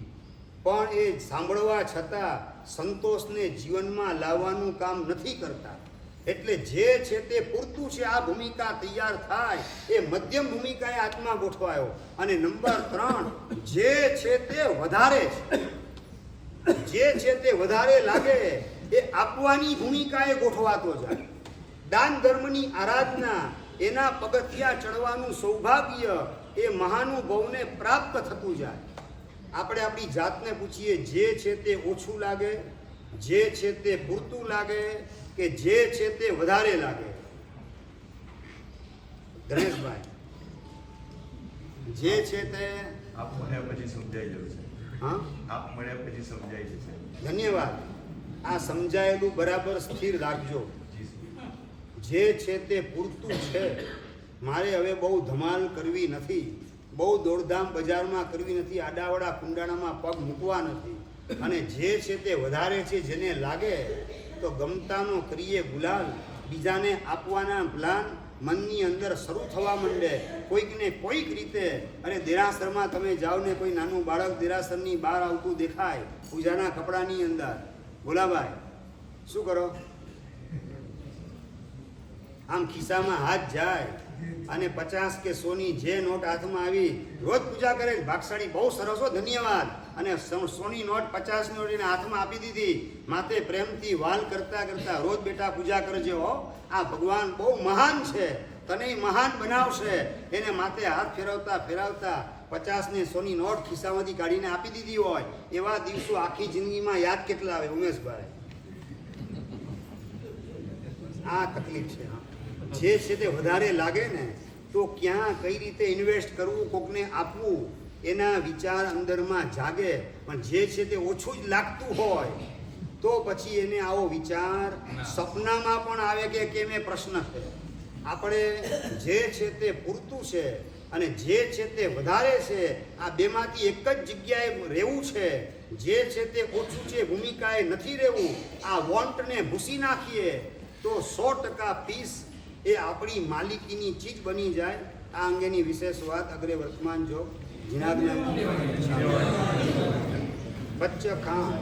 [SPEAKER 1] પણ એ સાંભળવા છતાં સંતોષને જીવનમાં લાવવાનું કામ નથી કરતા. એટલે જે છે તે પૂરતું છે આ ભૂમિકા તૈયાર થાય એ મધ્યમ ભૂમિકાએ આત્મા ગોઠવાયો. અને નંબર 3, જે છે તે વધારે છે. જે છે તે વધારે લાગે એ આપવાની ભૂમિકાએ ગોઠવાતો જાય. દાન ધર્મની આરાધના, એના પગથિયા ચડવાનું સૌભાગ્ય એ મહાનુભવને પ્રાપ્ત થતું જાય. આપણે આપણી જાતને પૂછીએ, જે છે તે ઓછું લાગે, જે છે તે પૂરતું લાગે, કે જે છે તે વધારે લાગે? ગણેશભાઈ, જે છે તે
[SPEAKER 3] આપ મળ્યા પછી સમજાઈ જશે.
[SPEAKER 1] હા,
[SPEAKER 3] આપ મળ્યા પછી સમજાઈ જશે.
[SPEAKER 1] ધન્યવાદ. આ સમજાયેલું બરાબર સ્થિર રાખજો. જે છે તે પૂરતું છે. મારે હવે બહુ ધમાલ કરવી નથી, બહુ દોડધામ બજારમાં કરવી નથી, આડાવડા કુંડાણામાં પગ મૂકવા નથી. અને જે છે તે વધારે છે, જેને લાગે તો ગમતાનો કરીએ ગુલાલ, બીજાને આપવાના પ્લાન મનની અંદર શરૂ થવા માંડે કોઈકને કોઈક રીતે. અને દેરાસરમાં તમે જાઓ ને કોઈ નાનું બાળક દેરાસરની બહાર આવતું દેખાય પૂજાના કપડાની અંદર, ભોલાભાઈ શું કરો? આમ ખિસ્સામાં હાથ જાય અને 50 કે 100ની જે નોટ હાથમાં આવી, રોજ પૂજા કરે, ભાગશાળી બહુ સરસ હો, ધન્યવાદ. અને 100ની નોટ 50ની નોટ એને હાથમાં આપી દીધી. માતે પ્રેમથી વાલ કરતા કરતા, રોજ બેટા પૂજા કરજે હો, આ ભગવાન બહુ મહાન છે, તને મહાન બનાવશે. એને માતે હાથ ફેરવતા ફેરવતા 50 ને 100ની નોટ ખિસ્સામાંથી કાઢીને આપી દીધી હોય. એવા દિવસો આખી જિંદગીમાં યાદ કેટલા આવે ઉમેશભાઈ? આ તકલીફ છે. જે છે તે વધારે લાગે ને તો ક્યાં કઈ રીતે ઇન્વેસ્ટ કરવું, કોકને આપવું, એના વિચાર અંદરમાં જાગે. પણ જે છે તે ઓછું જ લાગતું હોય તો પછી એને આવો વિચાર સપનામાં પણ આવે કે કેમ, એ પ્રશ્ન છે. આપણે જે છે તે પૂરતું છે અને જે છે તે વધારે છે, આ બેમાંથી એક જ જગ્યાએ રહેવું છે. જે છે તે ઓછું છે, ભૂમિકાએ નથી રહેવું. આ વોન્ટને ભૂસી નાખીએ તો 100% પીસ એ આપણી માલિકીની ચીજ બની જાય. આ અંગેની વિશેષ વાત અગ્રે વર્તમાન જો જીનાજ્ઞા પચ્ચ ખાં